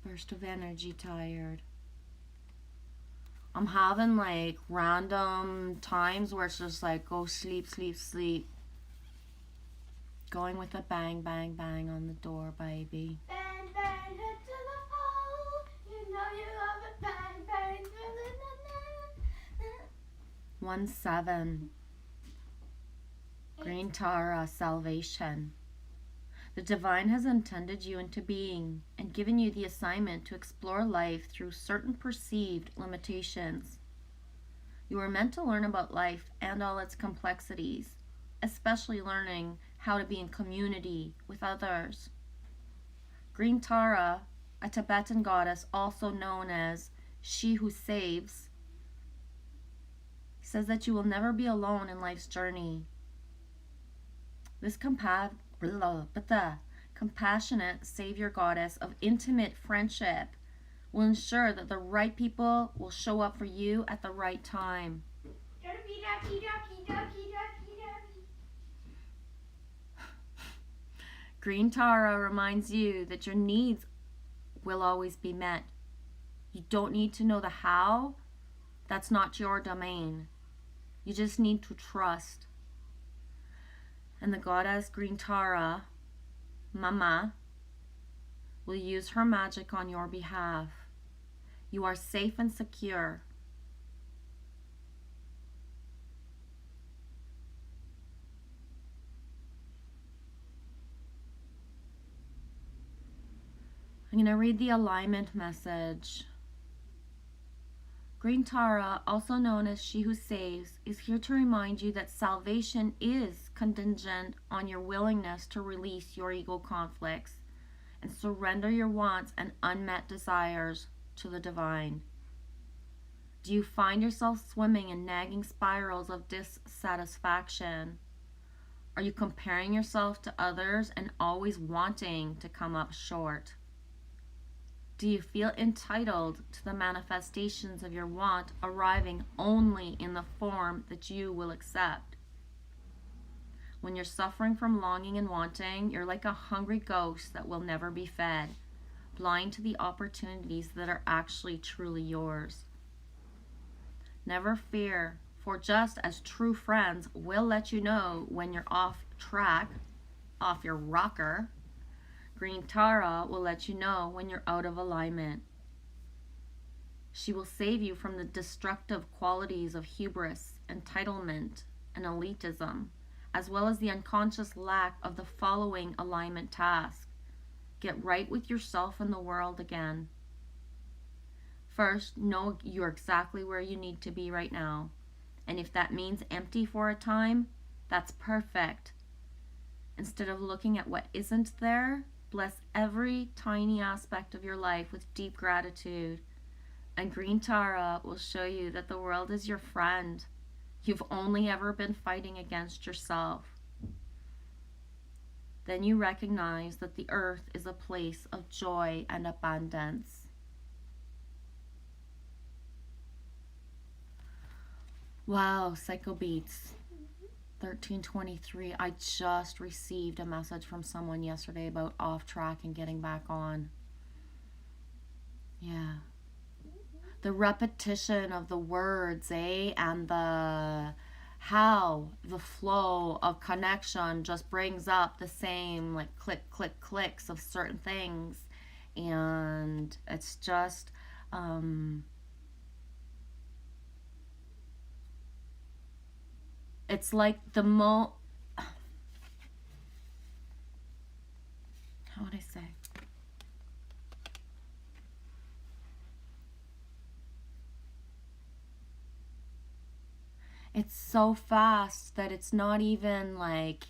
Speaker 1: Burst of energy tired. I'm having like random times where it's just like go sleep, sleep, sleep. Going with a bang, bang, bang on the door, baby.
Speaker 2: Bang, bang, hit to the hole. You know you love it. Bang, bang, na, na, na.
Speaker 1: 1-7. Green Tara, salvation. The divine has intended you into being and given you the assignment to explore life through certain perceived limitations. You are meant to learn about life and all its complexities, especially learning how to be in community with others. Green Tara, a Tibetan goddess also known as she who saves, says that you will never be alone in life's journey. This compassionate savior goddess of intimate friendship will ensure that the right people will show up for you at the right time. Green Tara reminds you that your needs will always be met. You don't need to know the how. That's not your domain. You just need to trust. And the goddess Green Tara, Mama, will use her magic on your behalf. You are safe and secure. I'm going to read the alignment message. Green Tara, also known as She Who Saves, is here to remind you that salvation is contingent on your willingness to release your ego conflicts and surrender your wants and unmet desires to the divine. Do you find yourself swimming in nagging spirals of dissatisfaction? Are you comparing yourself to others and always wanting to come up short? Do you feel entitled to the manifestations of your want arriving only in the form that you will accept? When you're suffering from longing and wanting, you're like a hungry ghost that will never be fed, blind to the opportunities that are actually truly yours. Never fear, for just as true friends will let you know when you're off track, off your rocker, Green Tara will let you know when you're out of alignment. She will save you from the destructive qualities of hubris, entitlement, and elitism, as well as the unconscious lack of the following alignment task. Get right with yourself and the world again. First, know you're exactly where you need to be right now. And if that means empty for a time, that's perfect. Instead of looking at what isn't there, bless every tiny aspect of your life with deep gratitude. And Green Tara will show you that the world is your friend. You've only ever been fighting against yourself. Then you recognize that the earth is a place of joy and abundance. Wow, Psycho Beats. 1323. I just received a message from someone yesterday about off track and getting back on. Yeah. The repetition of the words, and the flow of connection just brings up the same like click, click, clicks of certain things. And it's just, it's like how would I say? It's so fast that it's not even like,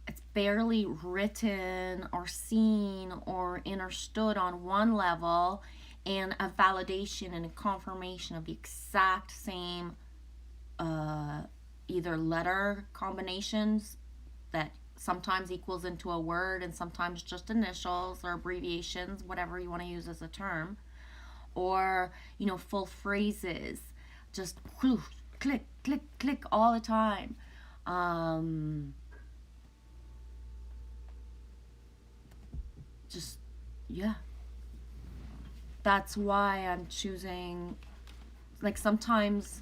Speaker 1: it's barely written or seen or understood on one level, and a validation and a confirmation of the exact same either letter combinations that sometimes equals into a word and sometimes just initials or abbreviations, whatever you want to use as a term, or full phrases, just click, click, click all the time. Just, yeah. That's why I'm choosing, like, sometimes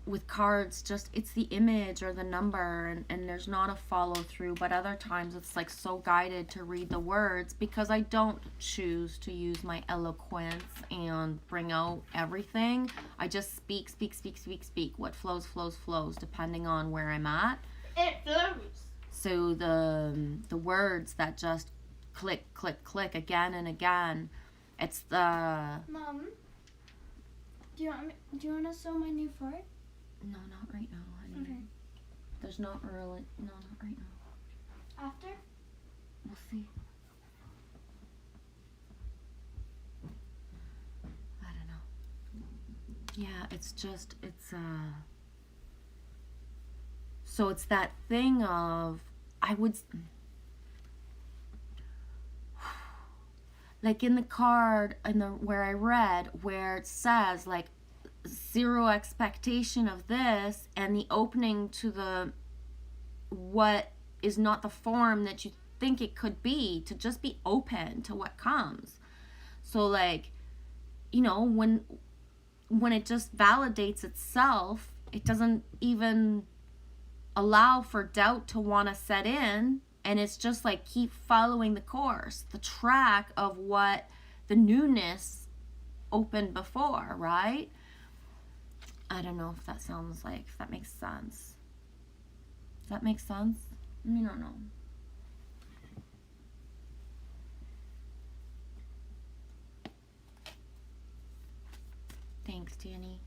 Speaker 1: with cards, just it's the image or the number, and there's not a follow through, but other times it's like so guided to read the words because I don't choose to use my eloquence and bring out everything. I just speak. What flows, depending on where I'm at.
Speaker 2: It flows.
Speaker 1: So the words that just click, click, click again and again. It's the
Speaker 2: Mom, do you want to sew my new fort?
Speaker 1: no, not right now, honey.
Speaker 2: Okay.
Speaker 1: There's not really not right now.
Speaker 2: After?
Speaker 1: We'll see. I don't know. Yeah, it's so it's that thing of I would like in the card in the where I read where it says like zero expectation of this and the opening to the what is not the form that you think it could be, to just be open to what comes. So like, you know, when it just validates itself, it doesn't even allow for doubt to want to set in, and it's just like keep following the course, the track of what the newness opened before, right? I don't know if that sounds like, if that makes sense. Does that make sense? I mean, I don't know. Thanks, Danny.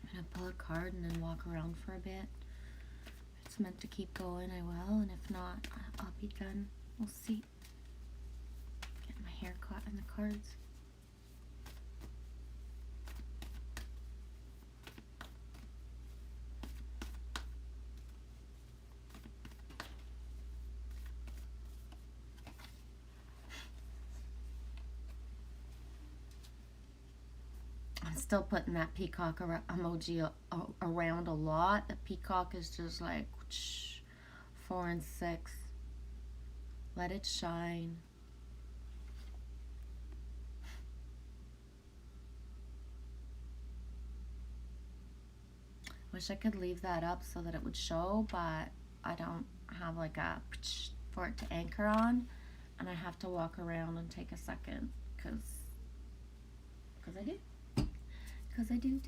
Speaker 1: I'm gonna pull a card and then walk around for a bit. If it's meant to keep going, I will, and if not, I'll be done. We'll see. Getting my hair caught in the cards. I'm still putting that peacock emoji around a lot. The peacock is just like 4 and 6. Let it shine. Wish I could leave that up so that it would show, but I don't have like a for it to anchor on, and I have to walk around and take a second because I do. Because I do.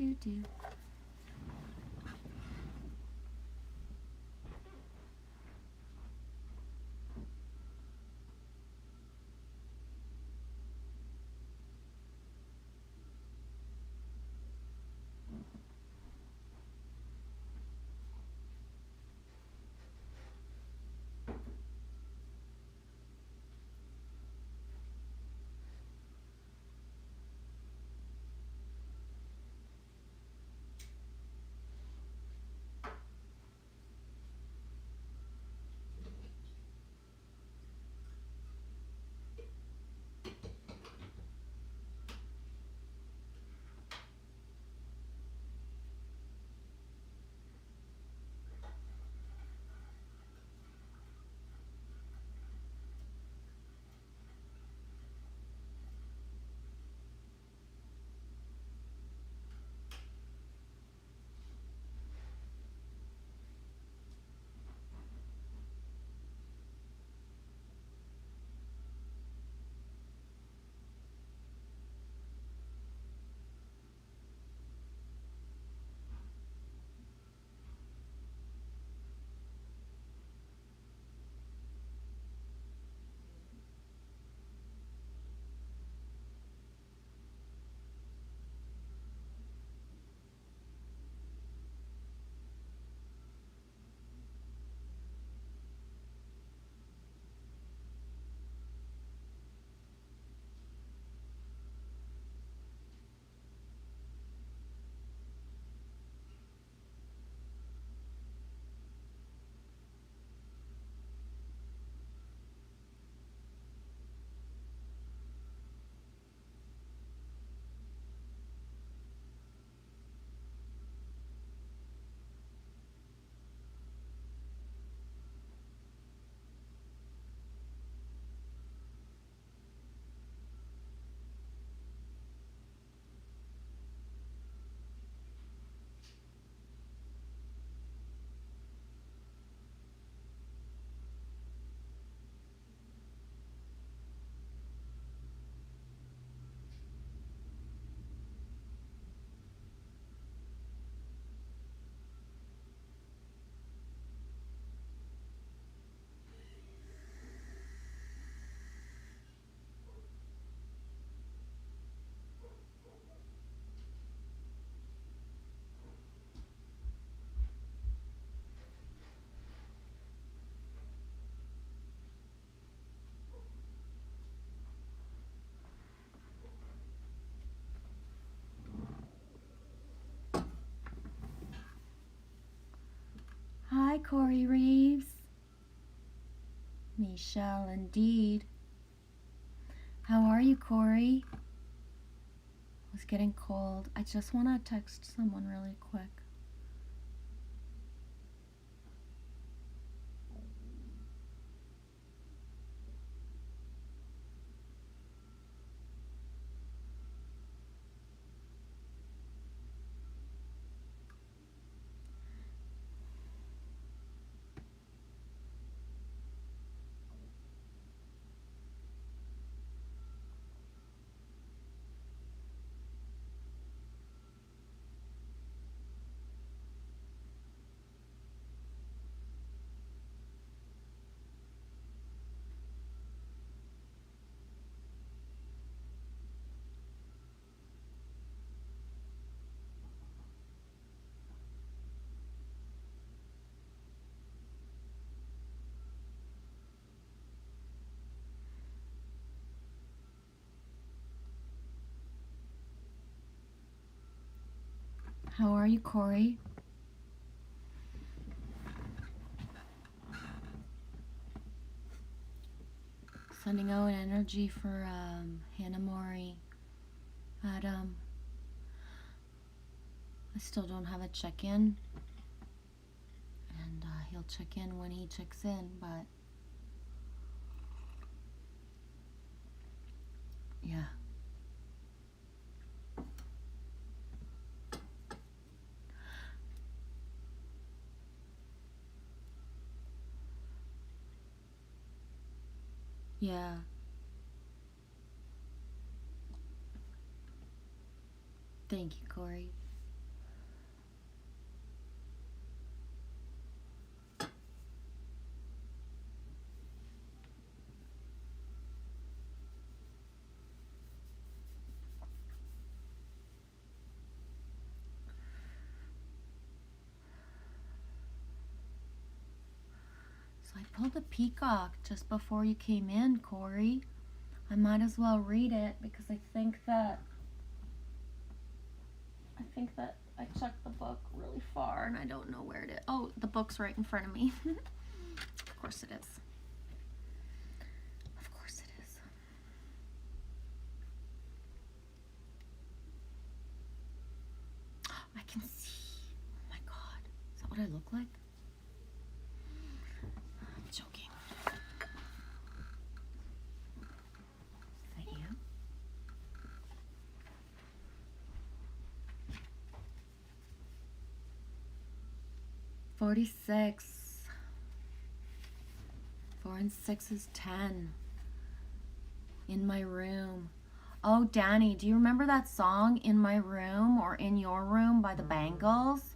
Speaker 1: Corey Reeves. Michelle, indeed. How are you, Corey? It's getting cold. I just want to text someone really quick. How are you, Corey? Sending out energy for Hannah Mori. Adam. I still don't have a check-in. And he'll check in when he checks in, but yeah. Yeah. Thank you, Corey. So I pulled a peacock just before you came in, Corey. I might as well read it because I think that I checked the book really far and I don't know where it is. Oh, the book's right in front of me. Of course it is. Of course it is. I can see. Oh my God. Is that what I look like? I'm joking. Is that you? $46. 4 and 6 is 10. In my room. Oh, Danny, do you remember that song, In My Room or In Your Room by the Bangles?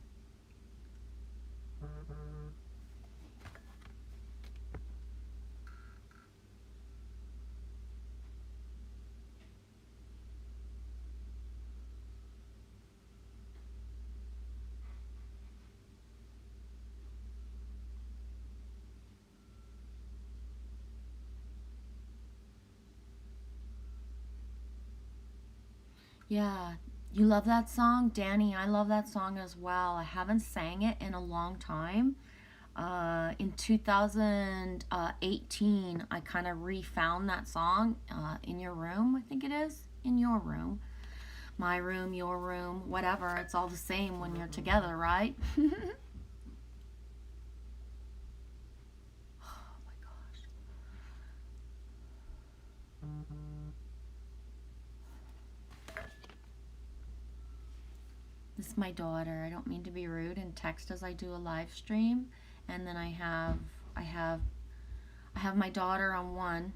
Speaker 1: Yeah. You love that song? Danny, I love that song as well. I haven't sang it in a long time. In 2018, I kind of refound that song, In Your Room, I think it is. In Your Room. My room, your room, whatever. It's all the same when you're together, right? Oh my gosh. This is my daughter. I don't mean to be rude and text as I do a live stream. And then I have my daughter on one.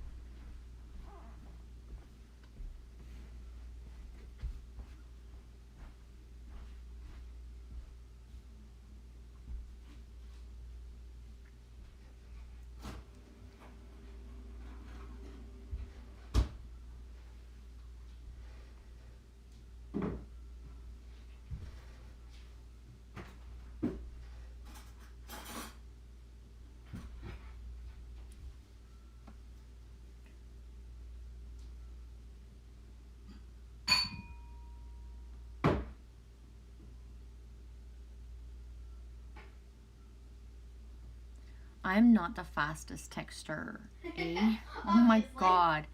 Speaker 1: I'm not the fastest texter, eh? Oh my
Speaker 2: Obviously.
Speaker 1: god.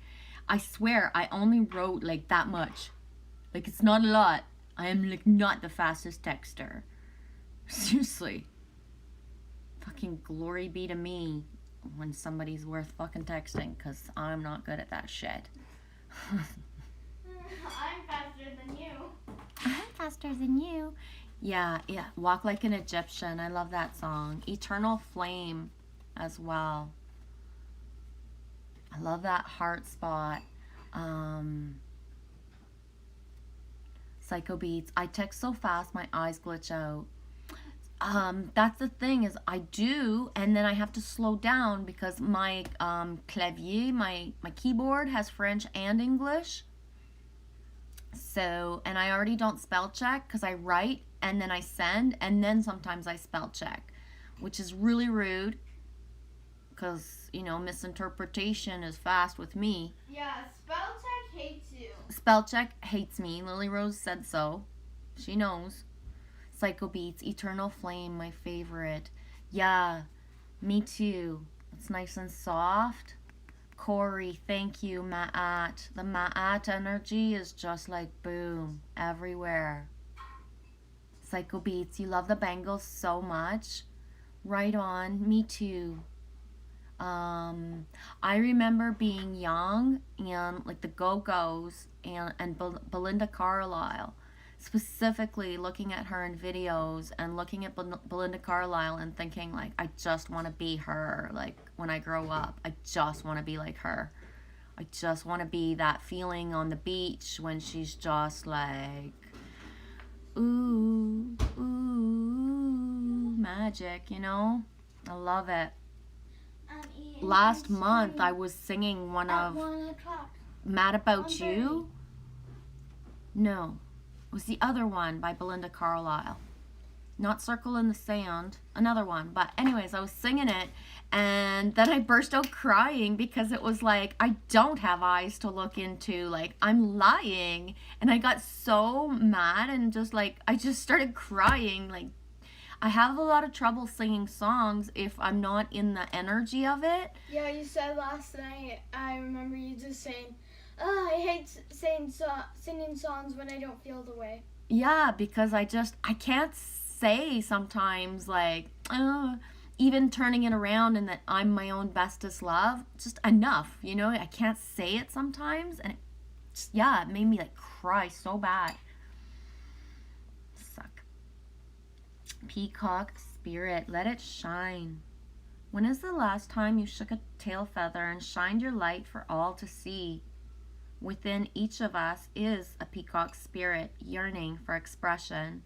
Speaker 1: I swear, I only wrote like that much. Like, it's not a lot. I am like not the fastest texter. Seriously. Fucking glory be to me when somebody's worth fucking texting, because I'm not good at that shit.
Speaker 2: I'm faster than you.
Speaker 1: I'm faster than you. Yeah, Walk Like an Egyptian. I love that song. Eternal Flame as well. I love that Heart Spot. Psycho Beats. I text so fast my eyes glitch out. That's the thing is I do, and then I have to slow down because my clavier, my keyboard has French and English. So, and I already don't spell check because I write and then I send and then sometimes I spell check, which is really rude because, you know, misinterpretation is fast with me.
Speaker 2: Yeah, spell check hates you.
Speaker 1: Spell check hates me. Lily Rose said so. She knows. Psycho Beats, Eternal Flame, my favorite. Yeah, me too. It's nice and soft. Corey, thank you, Ma'at. The Ma'at energy is just like boom, everywhere. Psycho Beats, you love the Bengals so much. Right on, me too. I remember being young and like the Go-Go's and Belinda Carlisle. Specifically looking at her in videos and looking at Belinda Carlisle and thinking like I just want to be her, like when I grow up I just want to be like her. I just want to be that feeling on the beach when she's just like ooh magic, you know. I love it. Last month I was singing one
Speaker 2: at
Speaker 1: of
Speaker 2: 1 o'clock.
Speaker 1: Mad About You. No, it was the other one by Belinda Carlisle. Not Circle in the Sand, another one. But anyways, I was singing it and then I burst out crying because it was like, I don't have eyes to look into. Like, I'm lying. And I got so mad and just like, I just started crying. Like, I have a lot of trouble singing songs if I'm not in the energy of it.
Speaker 2: Yeah, you said last night, I remember you just saying, oh, I hate singing songs when I don't feel the way.
Speaker 1: Yeah, because I can't say sometimes like, even turning it around and that I'm my own bestest love, just enough, you know? I can't say it sometimes and it made me like cry so bad. Suck. Peacock spirit, let it shine. When is the last time you shook a tail feather and shined your light for all to see? Within each of us is a peacock spirit yearning for expression,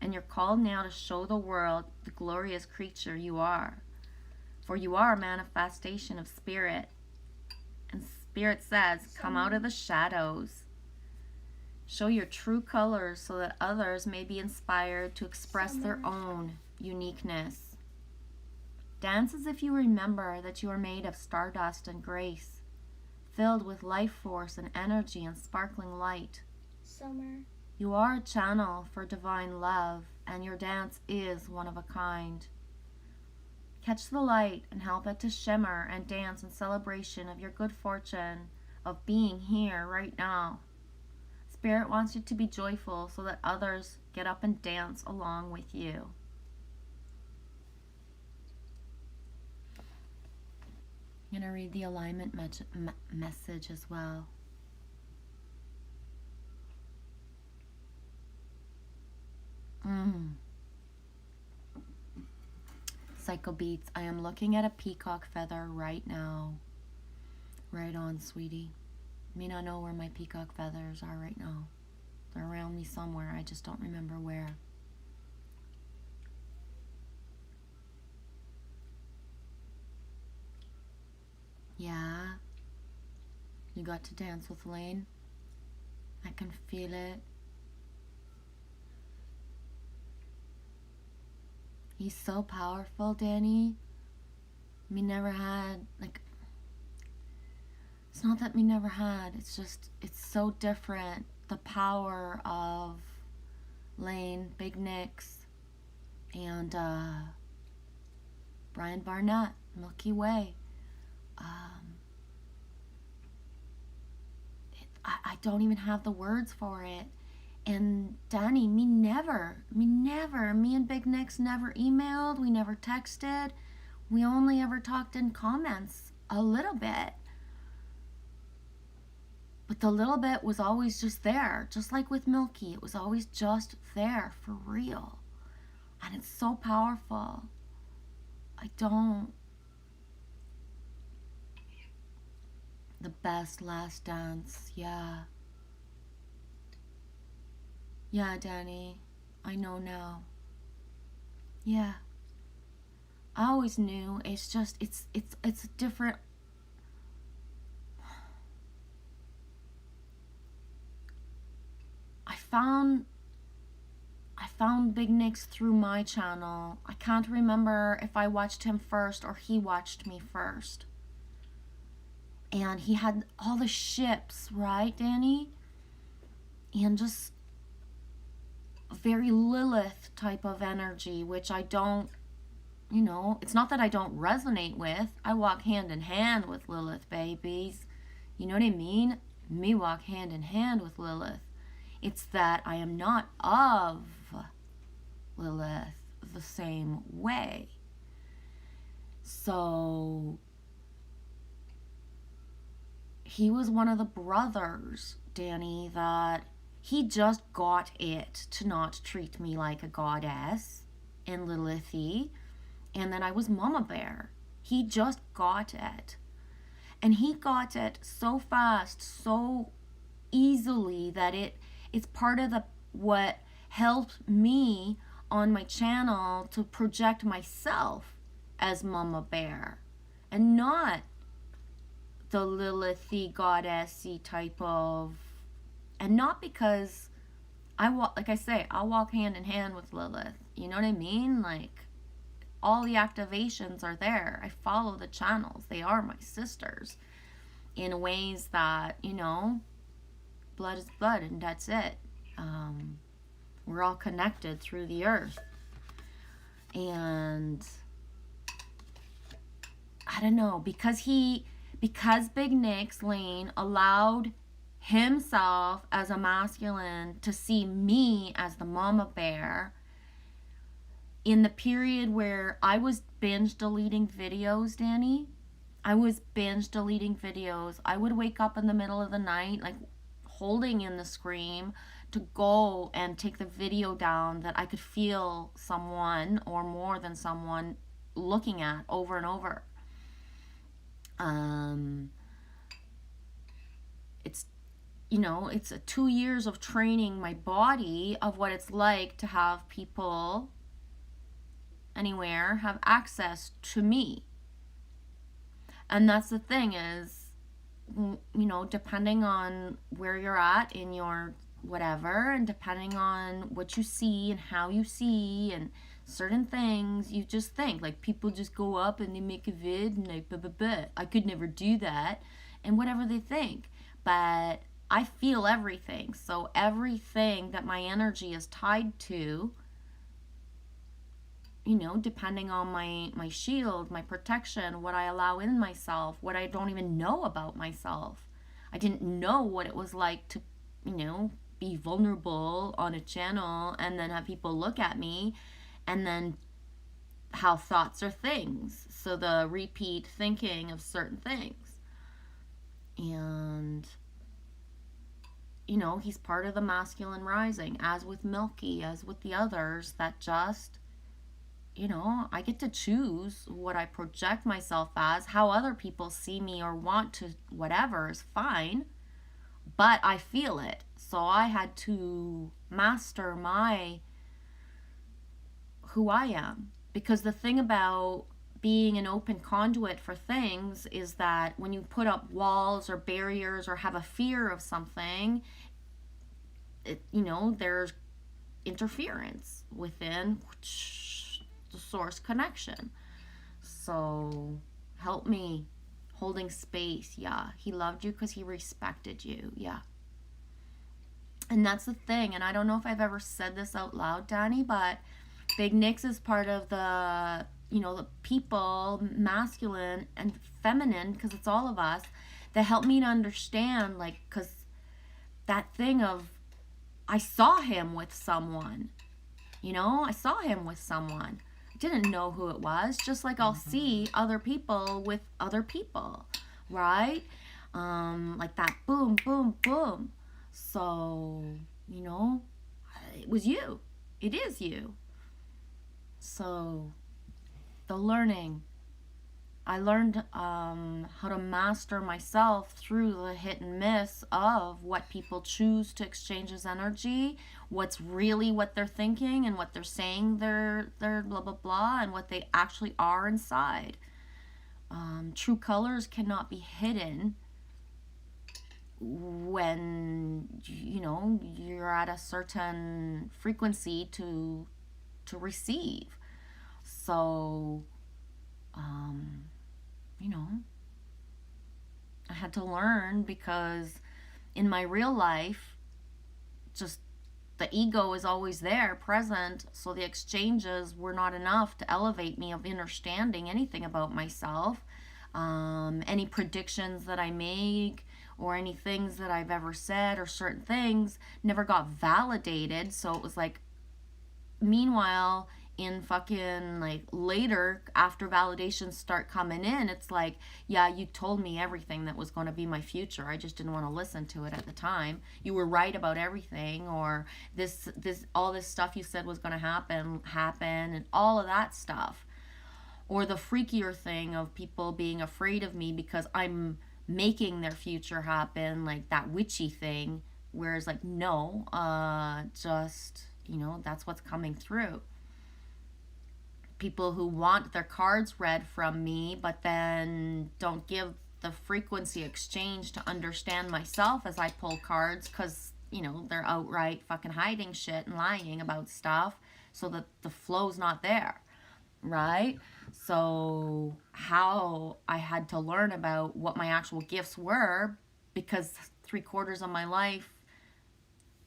Speaker 1: and you're called now to show the world the glorious creature you are. For you are a manifestation of spirit, and spirit says, come out of the shadows. Show your true colors so that others may be inspired to express their own uniqueness. Dance as if you remember that you are made of stardust and grace, filled with life force and energy and sparkling light.
Speaker 2: Summer.
Speaker 1: You are a channel for divine love, and your dance is one of a kind. Catch the light and help it to shimmer and dance in celebration of your good fortune of being here right now. Spirit wants you to be joyful so that others get up and dance along with you. I'm going to read the alignment message as well. Psycho Beats, I am looking at a peacock feather right now. Right on, sweetie. May not know where my peacock feathers are right now. They're around me somewhere. I just don't remember where. Yeah. You got to dance with Lane. I can feel it. He's so powerful, Danny. Me never had, like, it's not that me never had, it's just, it's so different. The power of Lane, Big Nicks, and Brian Barnett, Milky Way. Um, I don't even have the words for it. And Danny, me and Big Nick's never emailed, we never texted, we only ever talked in comments a little bit. But the little bit was always just there, just like with Milky, it was always just there for real. And it's so powerful. The best last dance, yeah. Yeah, Danny, I know now. Yeah. I always knew. It's just it's different. I found Big Nick's through my channel. I can't remember if I watched him first or he watched me first. And he had all the ships, right, Danny? And just very Lilith type of energy, which I don't, it's not that I don't resonate with. I walk hand in hand with Lilith, babies. You know what I mean? Me walk hand in hand with Lilith. It's that I am not of Lilith the same way. So he was one of the brothers, Danny, that he just got it to not treat me like a goddess and Lilithy, and that I was Mama Bear. He just got it. And he got it so fast, so easily, that it's part of what helped me on my channel to project myself as Mama Bear and not the Lilithy goddessy type of, and not because like I say, I'll walk hand in hand with Lilith. You know what I mean? Like, all the activations are there. I follow the channels. They are my sisters in ways that, blood is blood, and that's it. We're all connected through the earth. And I don't know, because Big Nick's Lane allowed himself as a masculine to see me as the Mama Bear in the period where I was binge deleting videos, Danny. I was binge deleting videos. I would wake up in the middle of the night, like holding in the scream, to go and take the video down that I could feel someone or more than someone looking at over and over. It's 2 years of training my body of what it's like to have people anywhere have access to me. And that's the thing is, depending on where you're at in your whatever, and depending on what you see and how you see and certain things, you just think, like, people just go up and they make a vid and like, blah, blah, blah. I could never do that, and whatever they think. But I feel everything. So everything that my energy is tied to, depending on my shield, my protection, what I allow in myself, what I don't even know about myself. I didn't know what it was like to, be vulnerable on a channel and then have people look at me, and then how thoughts are things. So the repeat thinking of certain things. And, he's part of the masculine rising, as with Milky, as with the others, that just, I get to choose what I project myself as. How other people see me or want to whatever is fine, but I feel it. So I had to master who I am. Because the thing about being an open conduit for things is that when you put up walls or barriers or have a fear of something, there's interference within the source connection. So help me holding space. Yeah, he loved you because he respected you. Yeah. And that's the thing. And I don't know if I've ever said this out loud, Danny, but Big Nick's is part of the the people, masculine and feminine, because it's all of us, that help me to understand, like, because that thing of, I saw him with someone, I saw him with someone. I didn't know who it was, just like I'll see other people with other people, right? Like that boom, boom, boom. So, it was you. It is you. So, the learning. I learned how to master myself through the hit and miss of what people choose to exchange as energy, what's really what they're thinking and what they're saying they're blah, blah, blah, and what they actually are inside. True colors cannot be hidden when, you're at a certain frequency to receive. So, I had to learn, because in my real life, just the ego is always there, present, so the exchanges were not enough to elevate me of understanding anything about myself. Any predictions that I make or any things that I've ever said or certain things never got validated, so it was like, meanwhile, in fucking like later, after validations start coming in, it's like, yeah, you told me everything that was going to be my future, I just didn't want to listen to it at the time. You were right about everything, or this all this stuff you said was going to happen, and all of that stuff. Or the freakier thing of people being afraid of me because I'm making their future happen, like that witchy thing, whereas like, no, just, that's what's coming through. People who want their cards read from me, but then don't give the frequency exchange to understand myself as I pull cards, because, they're outright fucking hiding shit and lying about stuff so that the flow's not there, right? So how I had to learn about what my actual gifts were, because 3/4 of my life,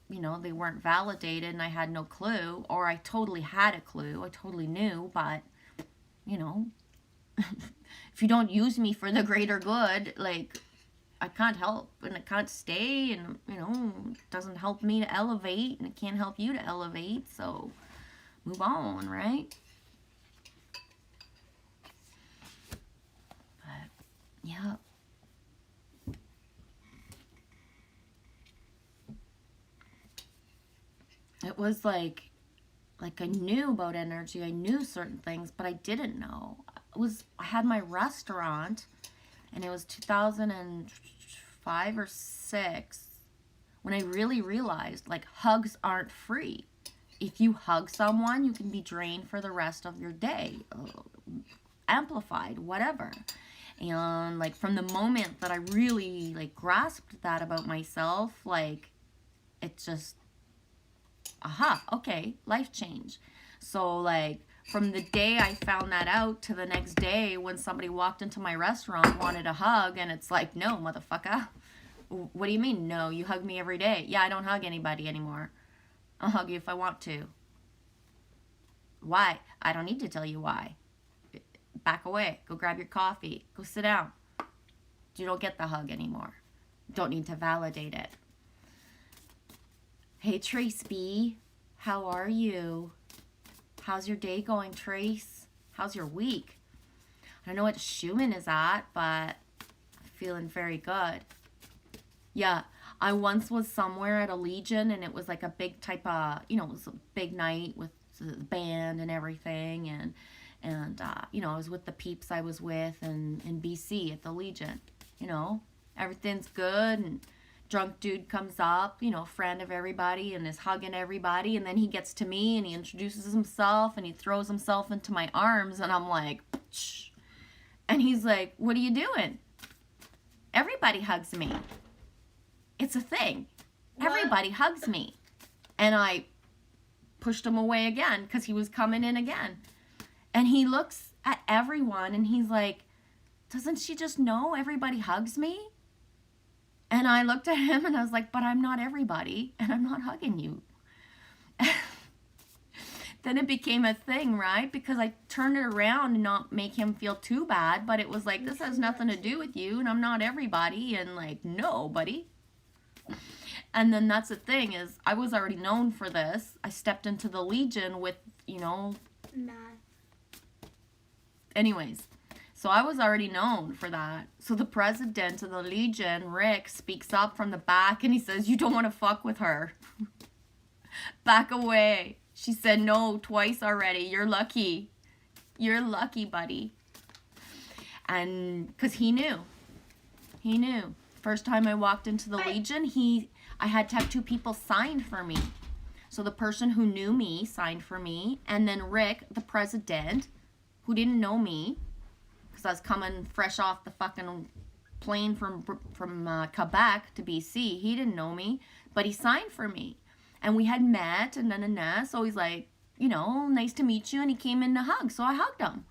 Speaker 1: they weren't validated and I had no clue, or I totally had a clue, I totally knew, but, if you don't use me for the greater good, like, I can't help and I can't stay, and, it doesn't help me to elevate, and it can't help you to elevate, so move on, right? But, yeah. It was like I knew about energy, I knew certain things, but I didn't know. I had my restaurant, and it was 2005 or 6 when I really realized, like, hugs aren't free. If you hug someone, you can be drained for the rest of your day, amplified, whatever. And like, from the moment that I really like grasped that about myself, like, it just, aha, okay, life change. So like, from the day I found that out to the next day when somebody walked into my restaurant, wanted a hug, and it's like, no, motherfucker. What do you mean, no? You hug me every day. Yeah, I don't hug anybody anymore. I'll hug you if I want to. Why? I don't need to tell you why. Back away. Go grab your coffee. Go sit down. You don't get the hug anymore. Don't need to validate it. Hey, Trace B. How are you? How's your day going, Trace? How's your week? I don't know what Schumann is at, but feeling very good. Yeah, I once was somewhere at a Legion, and it was like a big type of, it was a big night with the band and everything, and I was with the peeps I was with in BC at the Legion. Everything's good, and drunk dude comes up, friend of everybody, and is hugging everybody, and then he gets to me and he introduces himself and he throws himself into my arms, and I'm like, shh. And he's like, what are you doing? Everybody hugs me. It's a thing. What? Everybody hugs me. And I pushed him away again because he was coming in again. And he looks at everyone and he's like, doesn't she just know everybody hugs me? And I looked at him and I was like, but I'm not everybody, and I'm not hugging you. then it became a thing, right? Because I turned it around and not make him feel too bad, but it was like, this has nothing to do with you, and I'm not everybody, and like, no, buddy. And then that's the thing is, I was already known for this. I stepped into the Legion with, you know, anyways. So I was already known for that. So the president of the Legion, Rick, speaks up from the back and he says, you don't want to fuck with her. Back away. She said no twice already. You're lucky. You're lucky, buddy. And because he knew. He knew. First time I walked into the Legion, I had to have 2 people sign for me. So the person who knew me signed for me. And then Rick, the president, who didn't know me, because I was coming fresh off the fucking plane from Quebec to BC. He didn't know me, but he signed for me. And we had met and so he's like, you know, nice to meet you. And he came in to hug, so I hugged him.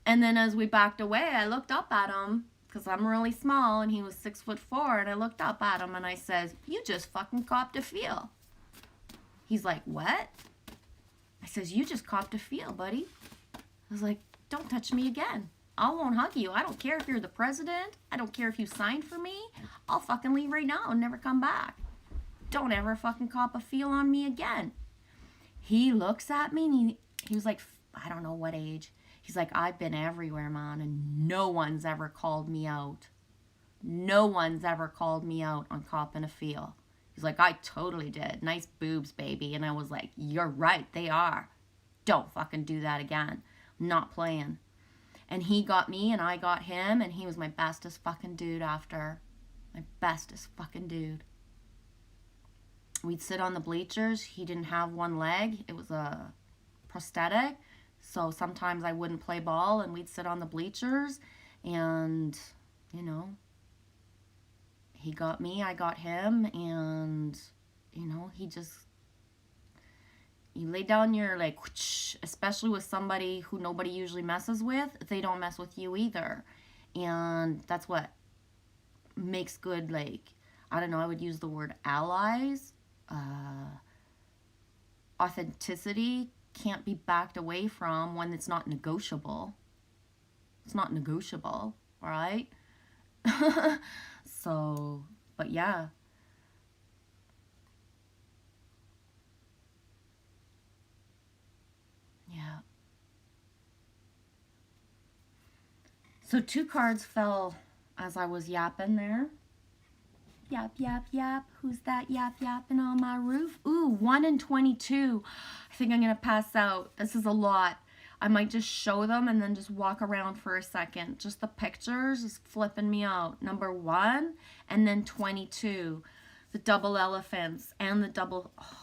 Speaker 1: And then as we backed away, I looked up at him, because I'm really small and he was 6'4", and I looked up at him and I says, you just fucking copped a feel. He's like, what? I says, you just copped a feel, buddy. I was like, don't touch me again. I won't hug you. I don't care if you're the president. I don't care if you signed for me. I'll fucking leave right now and never come back. Don't ever fucking cop a feel on me again. He looks at me and he was like, I don't know what age. He's like, I've been everywhere, man, and no one's ever called me out. No one's ever called me out on copping a feel. He's like, I totally did. Nice boobs, baby. And I was like, you're right, they are. Don't fucking do that again. I'm not playing. And he got me and I got him, and he was my bestest fucking dude after. My bestest fucking dude. We'd sit on the bleachers. He didn't have one leg. It was a prosthetic. So sometimes I wouldn't play ball and we'd sit on the bleachers and, you know, he got me, I got him, and, you know, you lay down your, like, especially with somebody who nobody usually messes with, they don't mess with you either. And that's what makes good, like, I don't know, I would use the word allies. Authenticity can't be backed away from when it's not negotiable. It's not negotiable, all right? So, but yeah. Yeah. So 2 cards fell as I was yapping there. Yap, yap, yap. Who's that yap, yapping on my roof? Ooh, 1 and 22. I think I'm going to pass out. This is a lot. I might just show them and then just walk around for a second. Just the pictures is flipping me out. Number 1 and then 22. The double elephants and the double... Oh,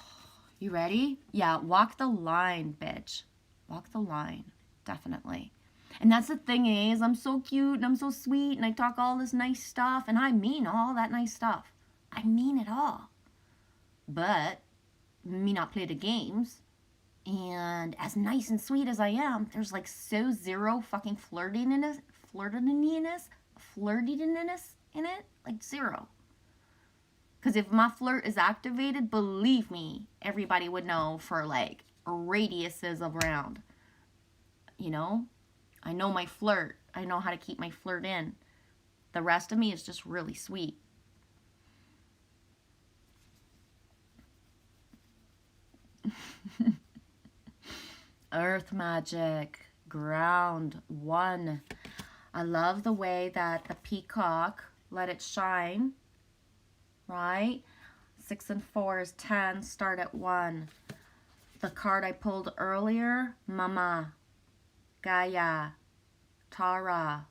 Speaker 1: you ready? Yeah, walk the line, bitch. Walk the line. Definitely. And that's the thing is, I'm so cute and I'm so sweet and I talk all this nice stuff and I mean all that nice stuff. I mean it all. But me not play the games. And as nice and sweet as I am, there's like so zero fucking flirtiness in it. Like zero. Because if my flirt is activated, believe me, everybody would know for like radiuses around. You know? I know my flirt. I know how to keep my flirt in. The rest of me is just really sweet. Earth magic. Ground. 1. I love the way that the peacock let it shine. Right? 6 and 4 is 10. Start at 1. The card I pulled earlier. Mama. Gaia, Tara,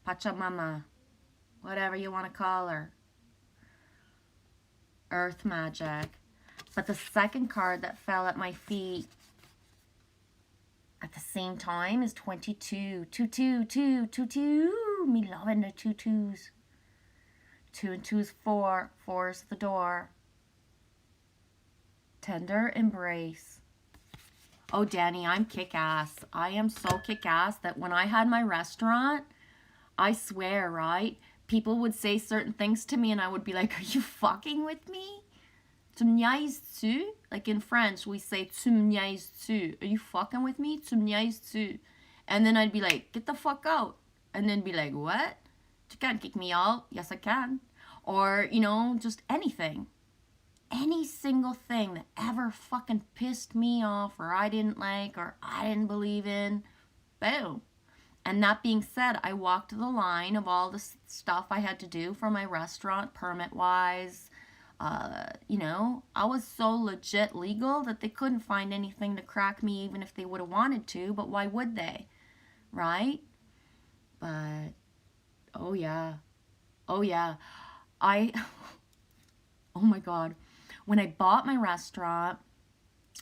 Speaker 1: Pachamama, whatever you want to call her. Earth magic. But the second card that fell at my feet at the same time is 22. 2, 2, 2, 2, 2. Me loving the 2 2s. 2 and 2 is 4. 4 is the door. Tender embrace. Oh, Danny, I'm kick-ass. I am so kick-ass that when I had my restaurant, I swear, right? People would say certain things to me and I would be like, are you fucking with me? Tu me niaises-tu? Like in French, we say tu me niaises-tu? Are you fucking with me? Tu me niaises-tu? And then I'd be like, get the fuck out. And then be like, what? You can't kick me out. Yes, I can. Or, you know, just anything. Any single thing that ever fucking pissed me off or I didn't like or I didn't believe in, boom. And that being said, I walked the line of all the stuff I had to do for my restaurant, permit-wise. You know, I was so legit legal that they couldn't find anything to crack me even if they would have wanted to, but why would they? Right? But, oh yeah. Oh yeah. I, oh my God. When I bought my restaurant,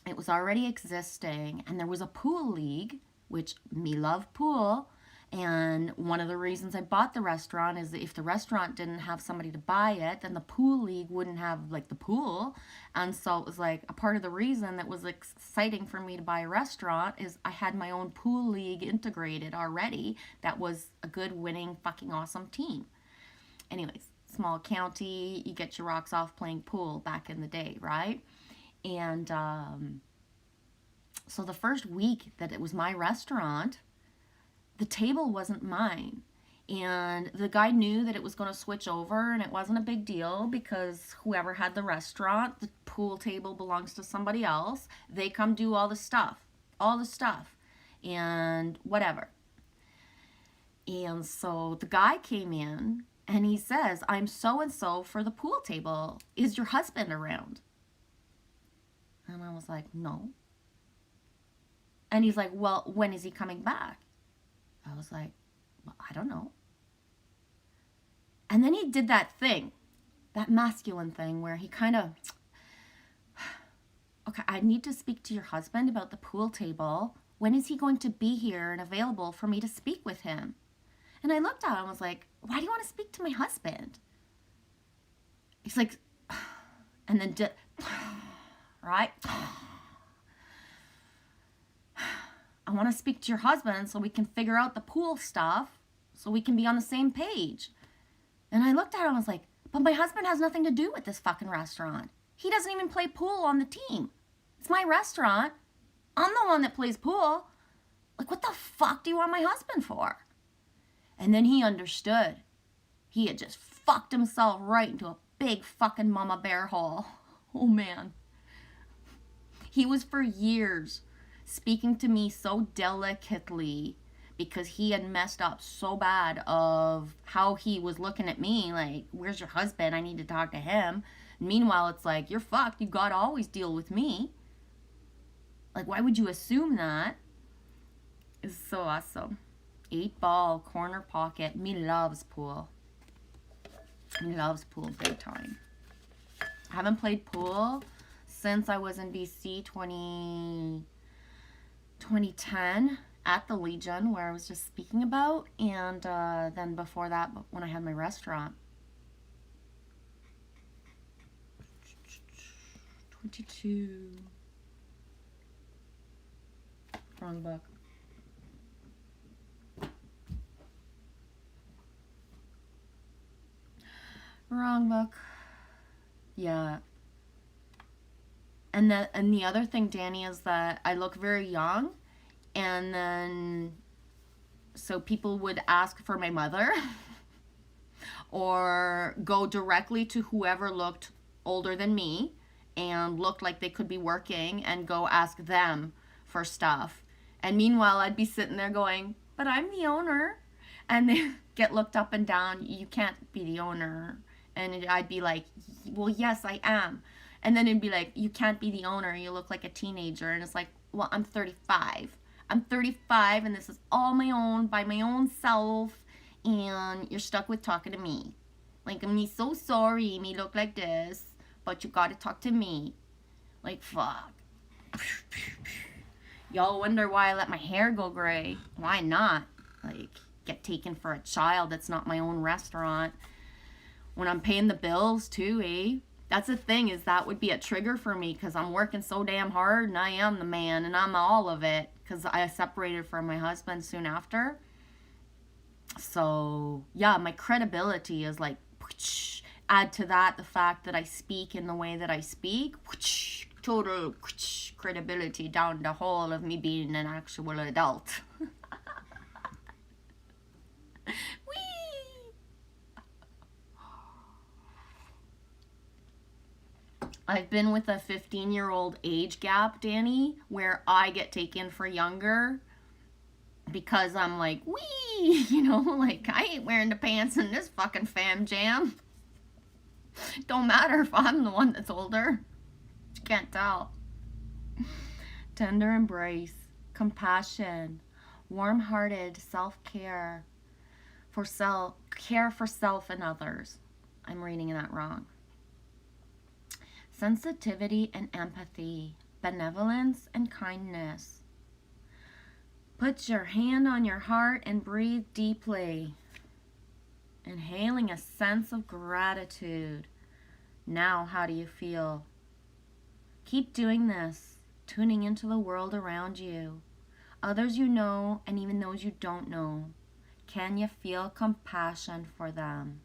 Speaker 1: it was already existing and there was a pool league, which me love pool. And one of the reasons I bought the restaurant is that if the restaurant didn't have somebody to buy it, then the pool league wouldn't have like the pool. And so it was like a part of the reason that was exciting for me to buy a restaurant is I had my own pool league integrated already. That was a good winning fucking awesome team. Anyways, small county, you get your rocks off playing pool back in the day, right? And so the first week that it was my restaurant, the table wasn't mine. And the guy knew that it was going to switch over and it wasn't a big deal because whoever had the restaurant, the pool table belongs to somebody else. They come do all the stuff, and whatever. And so the guy came in and he says, I'm so-and-so for the pool table. Is your husband around? And I was like, no. And he's like, well, when is he coming back? I was like, well, I don't know. And then he did that thing, that masculine thing where he kind of, okay, I need to speak to your husband about the pool table. When is he going to be here and available for me to speak with him? And I looked at him and was like, why do you want to speak to my husband? He's like, and then, right? I want to speak to your husband so we can figure out the pool stuff so we can be on the same page. And I looked at him and was like, but my husband has nothing to do with this fucking restaurant. He doesn't even play pool on the team. It's my restaurant. I'm the one that plays pool. Like, what the fuck do you want my husband for? And then he understood. He had just fucked himself right into a big fucking mama bear hole. Oh, man. He was for years speaking to me so delicately because he had messed up so bad of how he was looking at me like, where's your husband? I need to talk to him. Meanwhile, it's like, you're fucked. You gotta always deal with me. Like, why would you assume that? It's so awesome. 8-ball, corner pocket. Me loves pool. Me loves pool big time. I haven't played pool since I was in BC 2010 at the Legion where I was just speaking about, and then before that when I had my restaurant. 22. Wrong book. Wrong book. Yeah. And the other thing, Danny, is that I look very young, and then so people would ask for my mother or go directly to whoever looked older than me and looked like they could be working and go ask them for stuff. And meanwhile, I'd be sitting there going, but I'm the owner. And they get looked up and down, you can't be the owner. And I'd be like, well, yes, I am. And then it'd be like, you can't be the owner. You look like a teenager. And it's like, well, I'm 35. I'm 35 and this is all my own, by my own self. And you're stuck with talking to me. Like, I'm so sorry, me look like this, but you gotta talk to me. Like, fuck. Y'all wonder why I let my hair go gray. Why not? Like, get taken for a child that's not my own restaurant. When I'm paying the bills too, eh? That's the thing, is that would be a trigger for me because I'm working so damn hard and I am the man and I'm all of it because I separated from my husband soon after. So, yeah, my credibility is like, Add to that the fact that I speak in the way that I speak. Total credibility down the hole of me being an actual adult. Whee! I've been with a 15-year-old age gap, Danny, where I get taken for younger because I'm like, wee, you know, like I ain't wearing the pants in this fucking fam jam. Don't matter if I'm the one that's older. You can't tell. Tender embrace, compassion, warm-hearted self-care care for self and others. I'm reading that wrong. Sensitivity and empathy, benevolence and kindness. Put your hand on your heart and breathe deeply, inhaling a sense of gratitude. Now, how do you feel? Keep doing this, tuning into the world around you, others you know and even those you don't know. Can you feel compassion for them?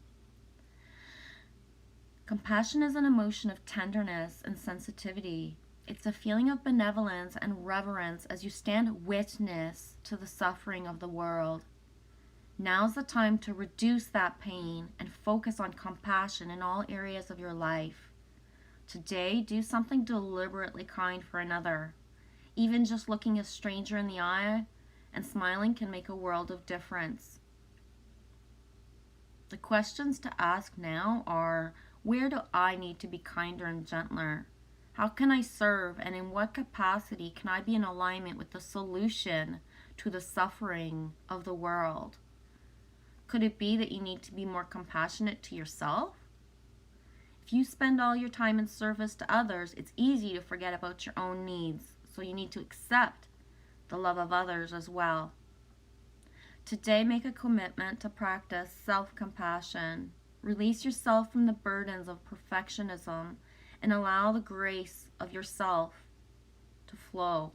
Speaker 1: Compassion is an emotion of tenderness and sensitivity. It's a feeling of benevolence and reverence as you stand witness to the suffering of the world. Now's the time to reduce that pain and focus on compassion in all areas of your life. Today, do something deliberately kind for another. Even just looking a stranger in the eye and smiling can make a world of difference. The questions to ask now are, where do I need to be kinder and gentler? How can I serve, and in what capacity can I be in alignment with the solution to the suffering of the world? Could it be that you need to be more compassionate to yourself? If you spend all your time in service to others, it's easy to forget about your own needs, so you need to accept the love of others as well. Today, make a commitment to practice self-compassion. Release yourself from the burdens of perfectionism and allow the grace of yourself to flow,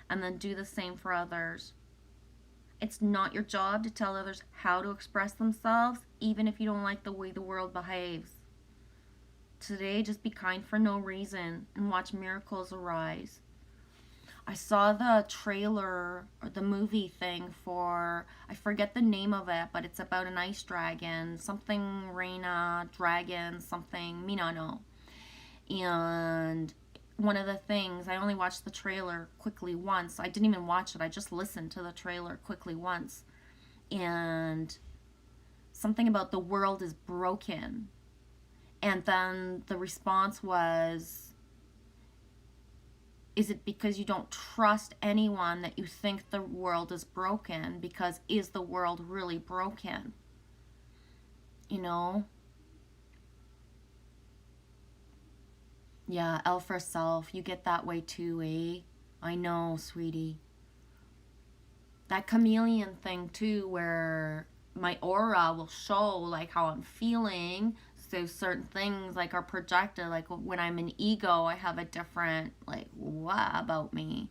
Speaker 1: and then do the same for others. It's not your job to tell others how to express themselves, even if you don't like the way the world behaves. Today, just be kind for no reason and watch miracles arise. I saw the trailer or the movie thing for, I forget the name of it, but it's about an ice dragon, something Reina, dragon, something, Minano. And one of the things, I only watched the trailer quickly once. I didn't even watch it, I just listened to the trailer quickly once. And something about the world is broken. And then the response was, is it because you don't trust anyone that you think the world is broken? Because is the world really broken? You know? Yeah, L for self. You get that way too, eh? I know, sweetie. That chameleon thing too, where my aura will show like how I'm feeling. So certain things like are projected, like when I'm in ego, I have a different like what about me.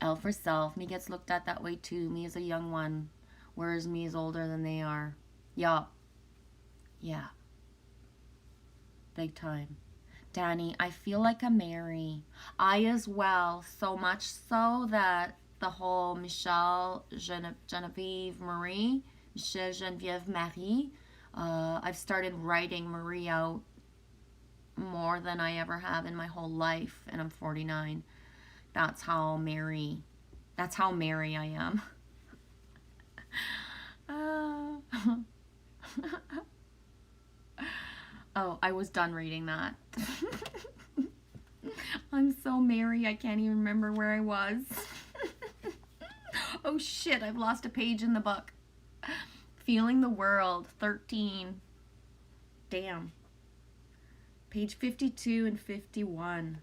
Speaker 1: L for self. Me gets looked at that way too. Me is a young one, whereas me is older than they are. Yup. Yeah. Big time. Danny, I feel like a Mary. I as well, so much so that the whole Genevieve Marie, Michelle Genevieve Marie, I've started writing Marie out more than I ever have in my whole life, and I'm 49. That's how Mary I am. Oh, I was done reading that. I'm so Mary, I can't even remember where I was. Oh shit, I've lost a page in the book. Feeling the World, 13. Damn. Page 52 and 51.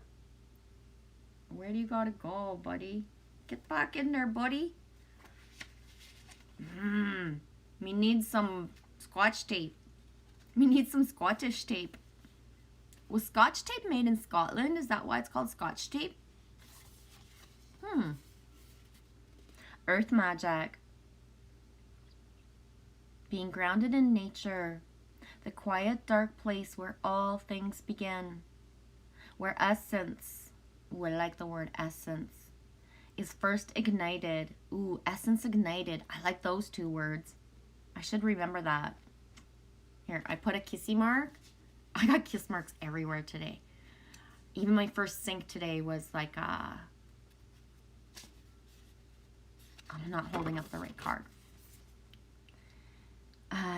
Speaker 1: Where do you gotta go, buddy? Get back in there, buddy. Me need some Scotch tape. Me need some Scottish tape. Was Scotch tape made in Scotland? Is that why it's called Scotch tape? Earth magic. Being grounded in nature. The quiet, dark place where all things begin, where essence, ooh, I like the word essence, is first ignited. Ooh, essence ignited. I like those two words. I should remember that. Here, I put a kissy mark. I got kiss marks everywhere today. Even my first sync today was like I'm not holding up the right card.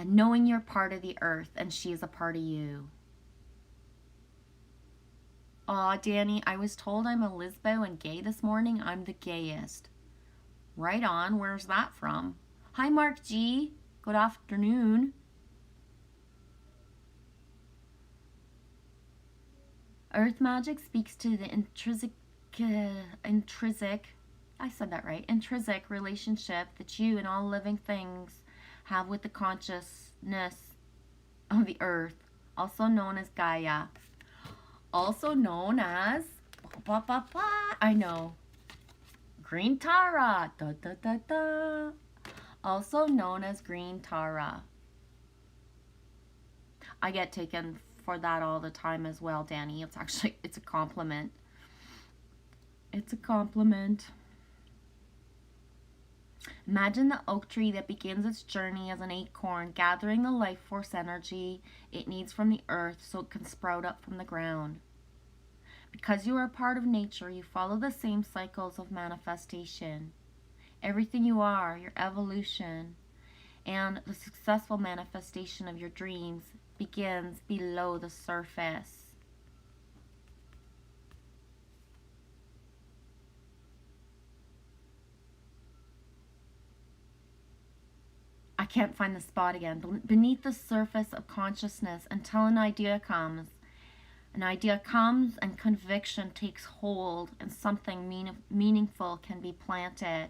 Speaker 1: Knowing you're part of the earth and she is a part of you. Aw, Danny, I was told I'm a lesbo and gay this morning. I'm the gayest. Right on. Where's that from? Hi, Mark G. Good afternoon. Earth magic speaks to the intrinsic, I said that right, intrinsic relationship that you and all living things have with the consciousness of the earth, also known as Gaia. Also known as, I know, Green Tara, da da da da. Also known as Green Tara. I get taken for that all the time as well, Danny. It's a compliment. It's a compliment. Imagine the oak tree that begins its journey as an acorn, gathering the life force energy it needs from the earth so it can sprout up from the ground. Because you are a part of nature, you follow the same cycles of manifestation. Everything you are, your evolution, and the successful manifestation of your dreams begins below the surface. I can't find the spot again. Beneath the surface of consciousness until an idea comes. An idea comes and conviction takes hold and something meaningful can be planted.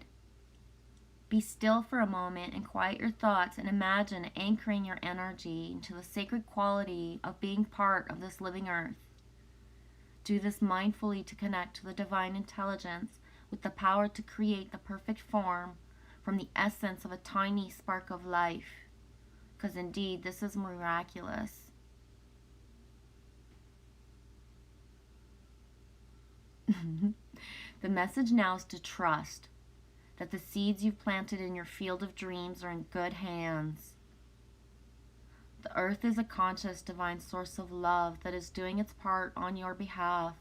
Speaker 1: Be still for a moment and quiet your thoughts and imagine anchoring your energy into the sacred quality of being part of this living earth. Do this mindfully to connect to the divine intelligence with the power to create the perfect form from the essence of a tiny spark of life. Because indeed, this is miraculous. The message now is to trust that the seeds you've planted in your field of dreams are in good hands. The earth is a conscious divine source of love that is doing its part on your behalf.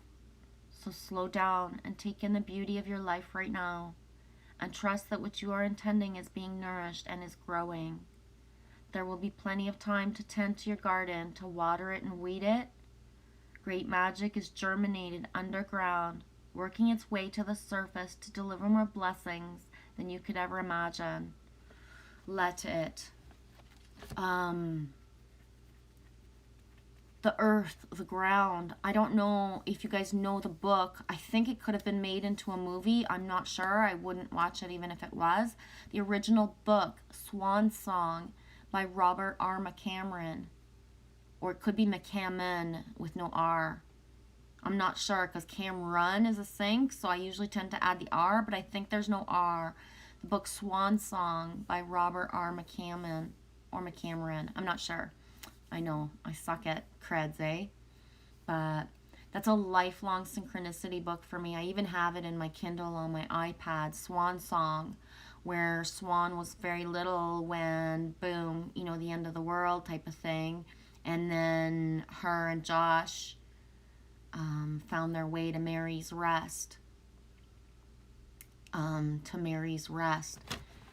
Speaker 1: So slow down and take in the beauty of your life right now and trust that what you are intending is being nourished and is growing. There will be plenty of time to tend to your garden, to water it and weed it. Great magic is germinated underground, working its way to the surface to deliver more blessings than you could ever imagine. Let it. The earth, the ground. I don't know if you guys know the book. I think it could have been made into a movie. I'm not sure. I wouldn't watch it even if it was. The original book, Swan Song, by Robert R. McCameron. Or it could be McCammon with no R. I'm not sure because Cameron is a sync, so I usually tend to add the R, but I think there's no R. The book Swan Song by Robert R. McCammon or McCameron. I'm not sure. I know, I suck at creds, eh? But that's a lifelong synchronicity book for me. I even have it in my Kindle on my iPad, Swan Song, where Swan was very little when, boom, you know, the end of the world type of thing. And then her and Josh found their way to Mary's Rest.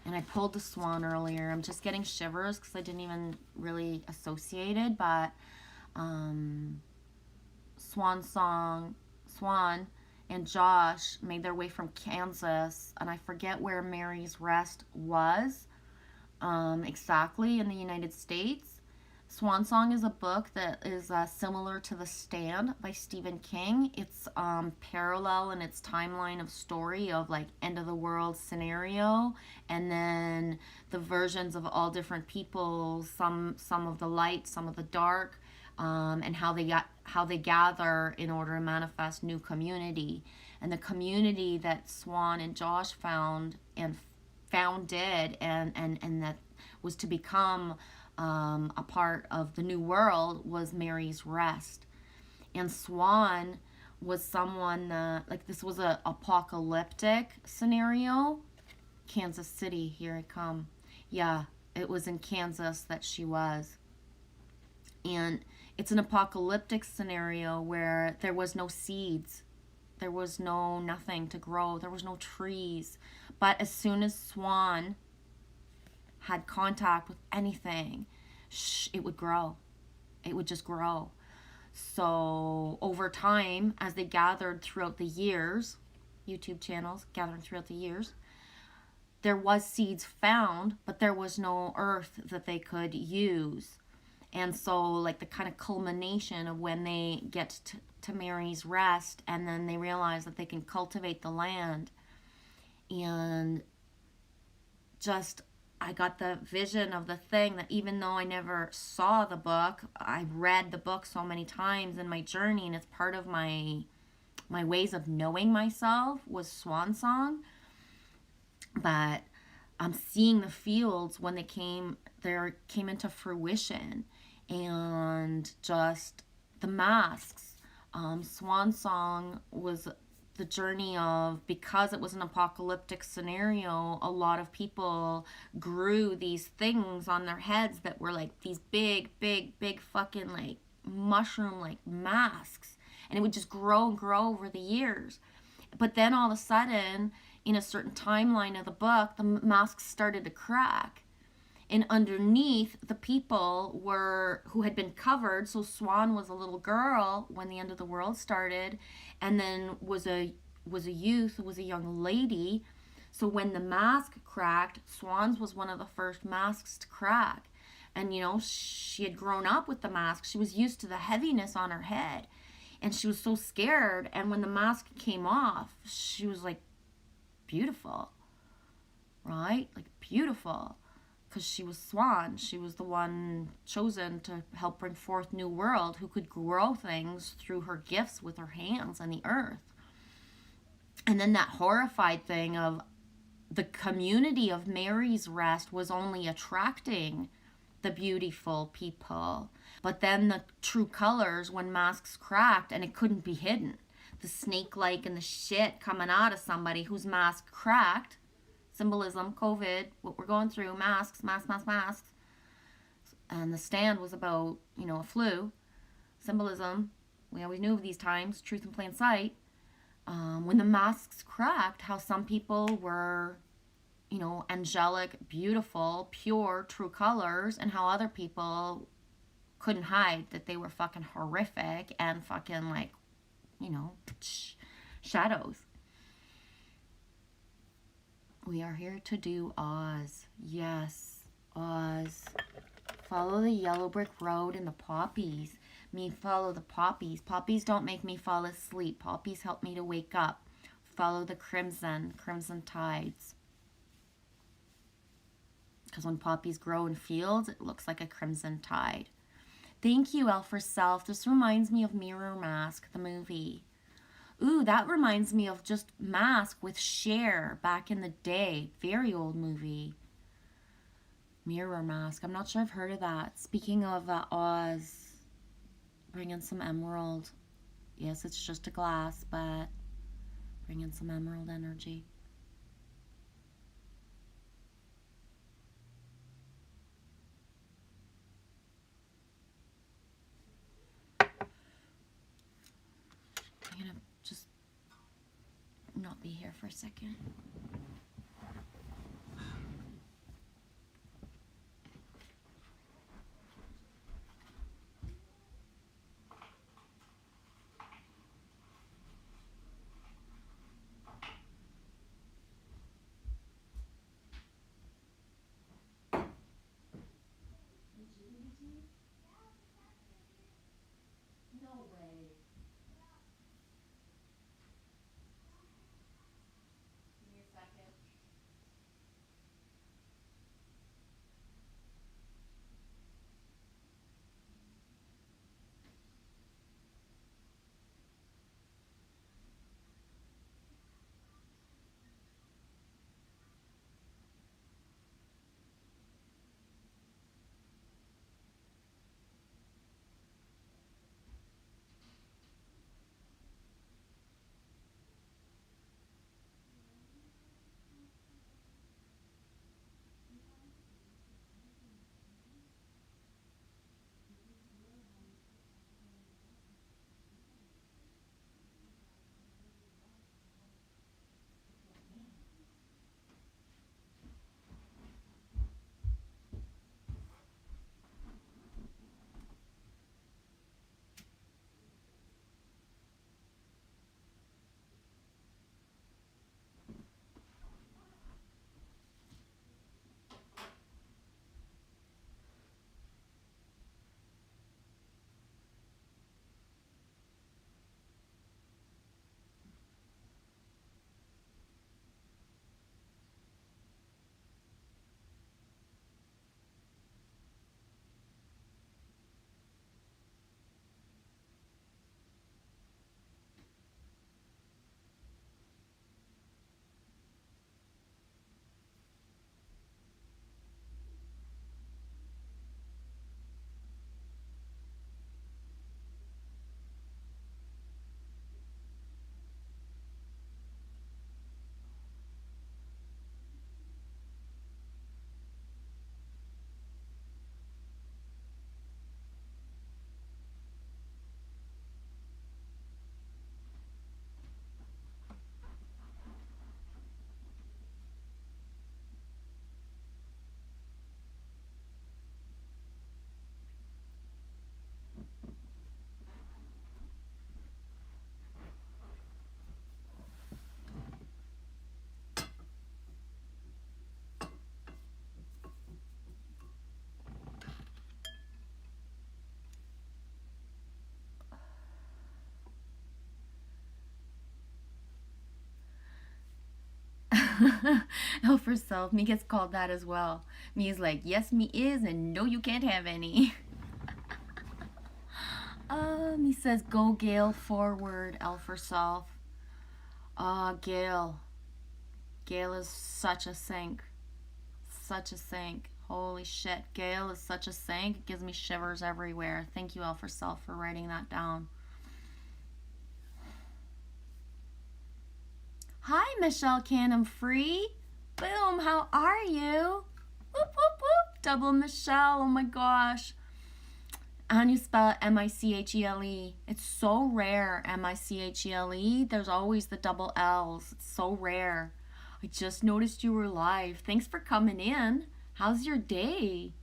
Speaker 1: And I pulled the swan earlier. I'm just getting shivers because I didn't even really associate it. But Swan and Josh made their way from Kansas. And I forget where Mary's Rest was exactly in the United States. Swan Song is a book that is similar to The Stand by Stephen King. It's parallel in its timeline of story of like end of the world scenario, and then the versions of all different people, some of the light, some of the dark, and how they gather in order to manifest new community. And the community that Swan and Josh founded and that was to become a part of the New World was Mary's Rest. And Swan was someone that, like, this was a apocalyptic scenario. Kansas City, here I come. Yeah, it was in Kansas that she was. And it's an apocalyptic scenario where there was no seeds. There was no nothing to grow. There was no trees. But as soon as Swan had contact with anything, it would grow. It would just grow. So over time, as they gathered throughout the years, YouTube channels gathering throughout the years, there was seeds found, but there was no earth that they could use. And so, like, the kind of culmination of when they get to Mary's Rest, and then they realize that they can cultivate the land. And just, I got the vision of the thing that even though I never saw the book, I read the book so many times in my journey, and it's part of my ways of knowing myself was Swan Song. But I'm seeing the fields when they came into fruition, and just the masks. Swan Song was the journey of, because it was an apocalyptic scenario, a lot of people grew these things on their heads that were like these big, big, big fucking like mushroom like masks. And it would just grow and grow over the years. But then all of a sudden, in a certain timeline of the book, the masks started to crack. And underneath, the people who had been covered. So Swan was a little girl when the end of the world started, and then was a youth, was a young lady. So when the mask cracked, Swan's was one of the first masks to crack. And she had grown up with the mask. She was used to the heaviness on her head, and she was so scared. And when the mask came off, she was like beautiful, right? Like beautiful. Because she was Swan. She was the one chosen to help bring forth New World, who could grow things through her gifts with her hands and the earth. And then that horrified thing of the community of Mary's Rest was only attracting the beautiful people. But then the true colors, when masks cracked, and it couldn't be hidden. The snake-like and the shit coming out of somebody whose mask cracked. Symbolism, COVID, what we're going through, masks. And the stand was about, a flu. Symbolism, we always knew of these times, truth in plain sight. When the masks cracked, how some people were, angelic, beautiful, pure, true colors, and how other people couldn't hide that they were fucking horrific and fucking like, shadows. We are here to do Oz. Yes, Oz. Follow the yellow brick road and the poppies. Me follow the poppies. Poppies don't make me fall asleep. Poppies help me to wake up. Follow the crimson tides. Because when poppies grow in fields, it looks like a crimson tide. Thank you, L for Self. This reminds me of Mirror Mask, the movie. Ooh, that reminds me of just Mask with Cher back in the day. Very old movie. Mirror Mask. I'm not sure I've heard of that. Speaking of Oz, bring in some emerald. Yes, it's just a glass, but bring in some emerald energy. I'm gonna just not be here for a second. L for self. Me gets called that as well. Me is like, yes, me is, and no, you can't have any. Me says, go Gail forward, L for self. Gail. Gail is such a sink. Such a sink. Holy shit. Gail is such a sink. It gives me shivers everywhere. Thank you, L for self, for writing that down. Hi, Michelle Canham Free. Boom, how are you? Whoop, whoop, whoop. Double Michelle, oh my gosh. And you spell it M-I-C-H-E-L-E. It's so rare, M-I-C-H-E-L-E. There's always the double L's. It's so rare. I just noticed you were live. Thanks for coming in. How's your day?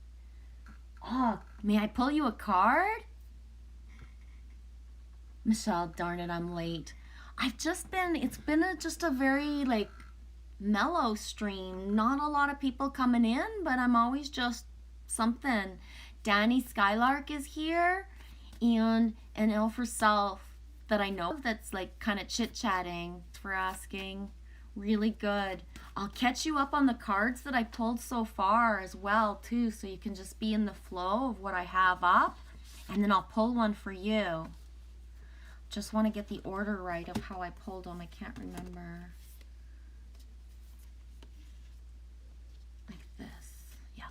Speaker 1: Oh, may I pull you a card? Michelle, darn it, I'm late. It's been just a very, like, mellow stream. Not a lot of people coming in, but I'm always just something. Danny Skylark is here, and an L for self that I know that's like kind of chit-chatting for asking. Really good. I'll catch you up on the cards that I pulled so far as well too, so you can just be in the flow of what I have up, and then I'll pull one for you. Just want to get the order right of how I pulled them. I can't remember. Like this. Yeah.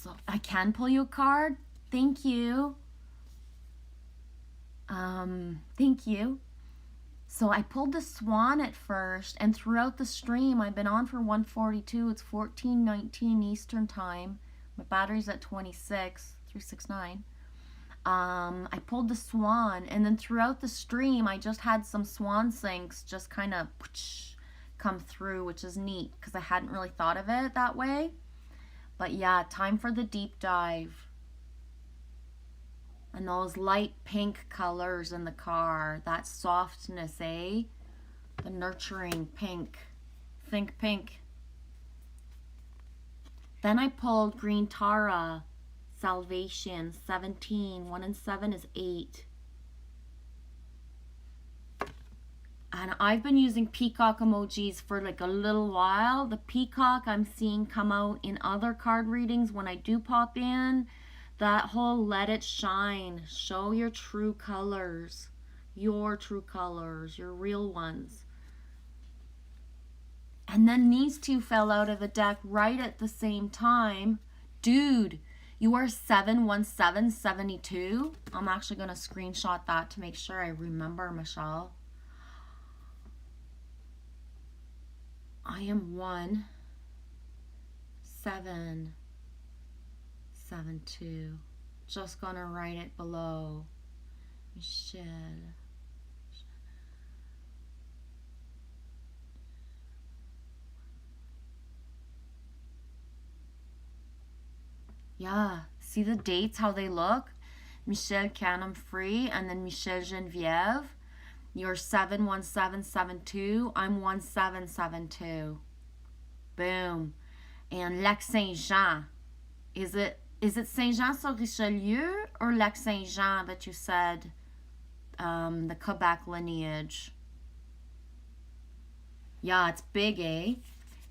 Speaker 1: So I can pull you a card. Thank you. Thank you. So I pulled the Swan at first, and throughout the stream, I've been on for 142. It's 14:19 Eastern time. My battery's at 26, 369. I pulled the Swan, and then throughout the stream, I just had some Swan sinks just kind of come through, which is neat because I hadn't really thought of it that way. But yeah, time for the deep dive. And those light pink colors in the car, that softness, eh? The nurturing pink. Think pink. Then I pulled Green Tara, Salvation, 17. 1 and 7 is 8. And I've been using peacock emojis for like a little while. The peacock I'm seeing come out in other card readings when I do pop in. That whole let it shine. Show your true colors. Your true colors. Your real ones. And then these two fell out of the deck right at the same time. Dude, you are 71772. I'm actually going to screenshot that to make sure I remember, Michelle. I am 1772. Just going to write it below. Michelle. Yeah, see the dates, how they look? Michelle Canham Free and then Michelle Geneviève. You're 71772. I'm 1772. Boom. And Lac Saint-Jean. Is it Saint-Jean-sur-Richelieu or Lac Saint-Jean that you said? The Quebec lineage. Yeah, it's big, eh?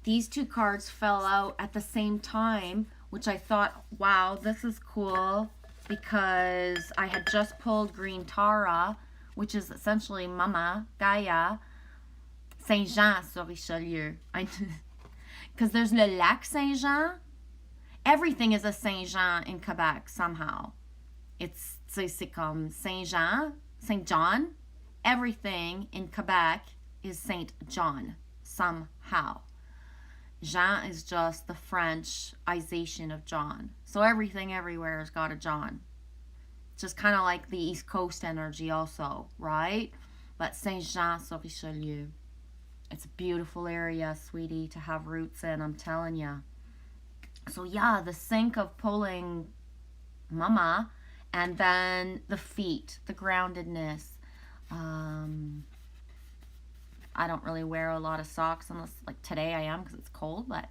Speaker 1: These two cards fell out at the same time, which I thought, wow, this is cool, because I had just pulled Green Tara, which is essentially Mama, Gaia, Saint-Jean-sur-Richelieu. Because there's le Lac Saint-Jean. Everything is a Saint-Jean in Quebec somehow. C'est comme Saint-Jean, Saint-John. Everything in Quebec is Saint John somehow. Jean is just the Frenchization of John. So everything everywhere has got a John. Just kind of like the East Coast energy also, right? But Saint-Jean-sur-Richelieu. It's a beautiful area, sweetie, to have roots in, I'm telling you. So yeah, the sync of pulling Mama, and then the feet, the groundedness. I don't really wear a lot of socks unless, like today I am because it's cold, but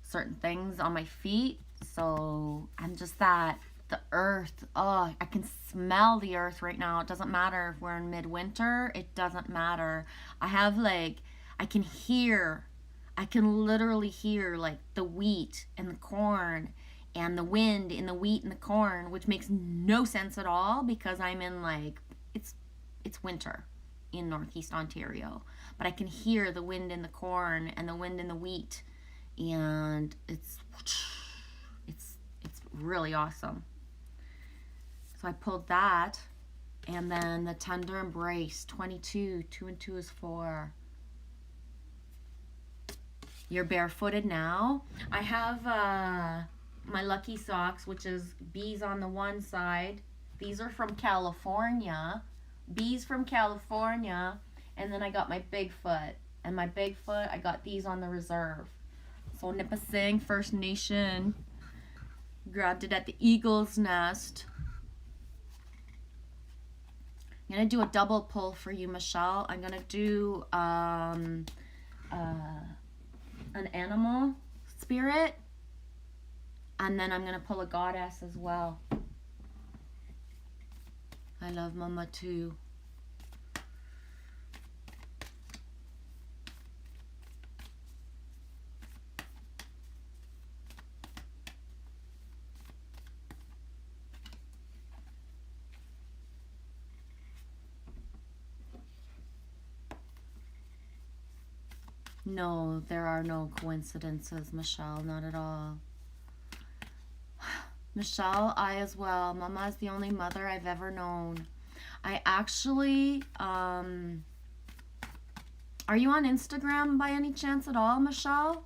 Speaker 1: certain things on my feet. So I'm just that The earth. Oh, I can smell the earth right now. It doesn't matter if we're in midwinter. It doesn't matter. I have like, I can hear, I can literally hear like the wheat and the corn and the wind in the wheat and the corn, which makes no sense at all because I'm in like, it's winter in Northeast Ontario. But I can hear the wind in the corn and the wind in the wheat, and it's really awesome. So I pulled that, and then the tender embrace, 22, 2 and 2 is 4. You're barefooted now. I have my lucky socks, which is bees on the one side. These are from California. Bees from California. And then I got my Bigfoot. And my Bigfoot, I got these on the reserve. So Nipissing First Nation. Grabbed it at the Eagle's Nest. I'm going to do a double pull for you, Michelle. I'm going to do an animal spirit. And then I'm going to pull a goddess as well. I love Mama too. No, there are no coincidences, Michelle, not at all. Michelle, I as well. Mama is the only mother I've ever known. I actually, are you on Instagram by any chance at all, Michelle?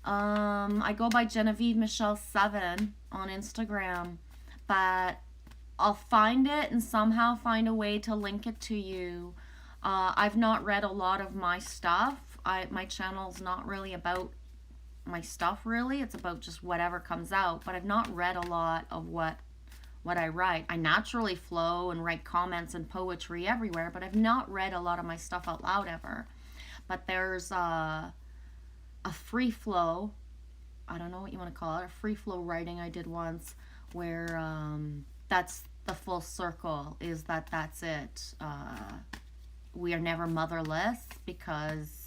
Speaker 1: I go by Genevieve Michelle 7 on Instagram, but I'll find it and somehow find a way to link it to you. I've not read a lot of my stuff. My channel's not really about my stuff, really. It's about just whatever comes out, but I've not read a lot of what I write. I naturally flow and write comments and poetry everywhere, but I've not read a lot of my stuff out loud ever. But there's a free flow, I don't know what you want to call it, a free flow writing I did once, where that's the full circle, is that's it. We are never motherless because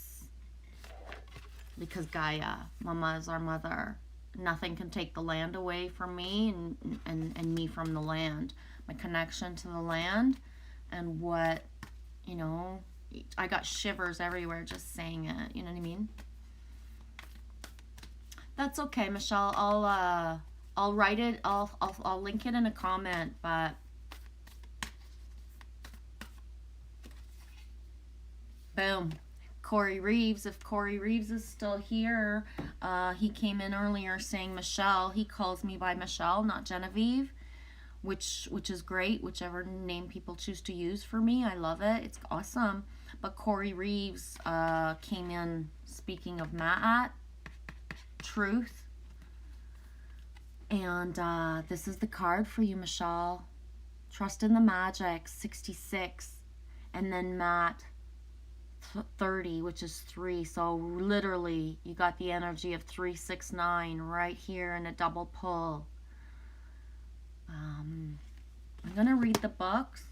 Speaker 1: Gaia, Mama is our mother. Nothing can take the land away from me and me from the land. My connection to the land and what, you know, I got shivers everywhere just saying it, you know what I mean? That's okay, Michelle. I'll write it, I'll link it in a comment, but boom. Corey Reeves, if Corey Reeves is still here, he came in earlier saying Michelle. He calls me by Michelle, not Genevieve, which is great, whichever name people choose to use for me. I love it. It's awesome. But Corey Reeves came in speaking of Maat, truth. And this is the card for you, Michelle. Trust in the magic, 66. And then Matt, 30, which is 3. So literally you got the energy of 369 right here in a double pull. I'm gonna read the books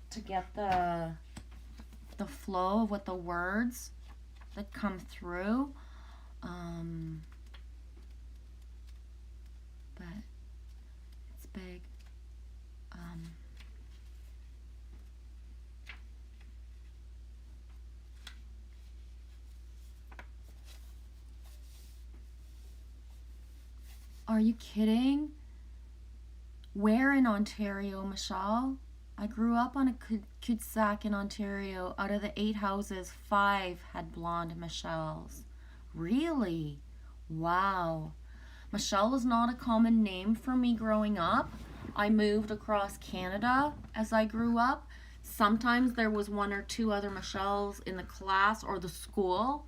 Speaker 1: to get the flow of what the words that come through, but it's big. Are you kidding? Where in Ontario, Michelle? I grew up on a cul-de-sac in Ontario. Out of the 8 houses, 5 had blonde Michelles. Really? Wow. Michelle was not a common name for me growing up. I moved across Canada as I grew up. Sometimes there was 1 or 2 other Michelles in the class or the school,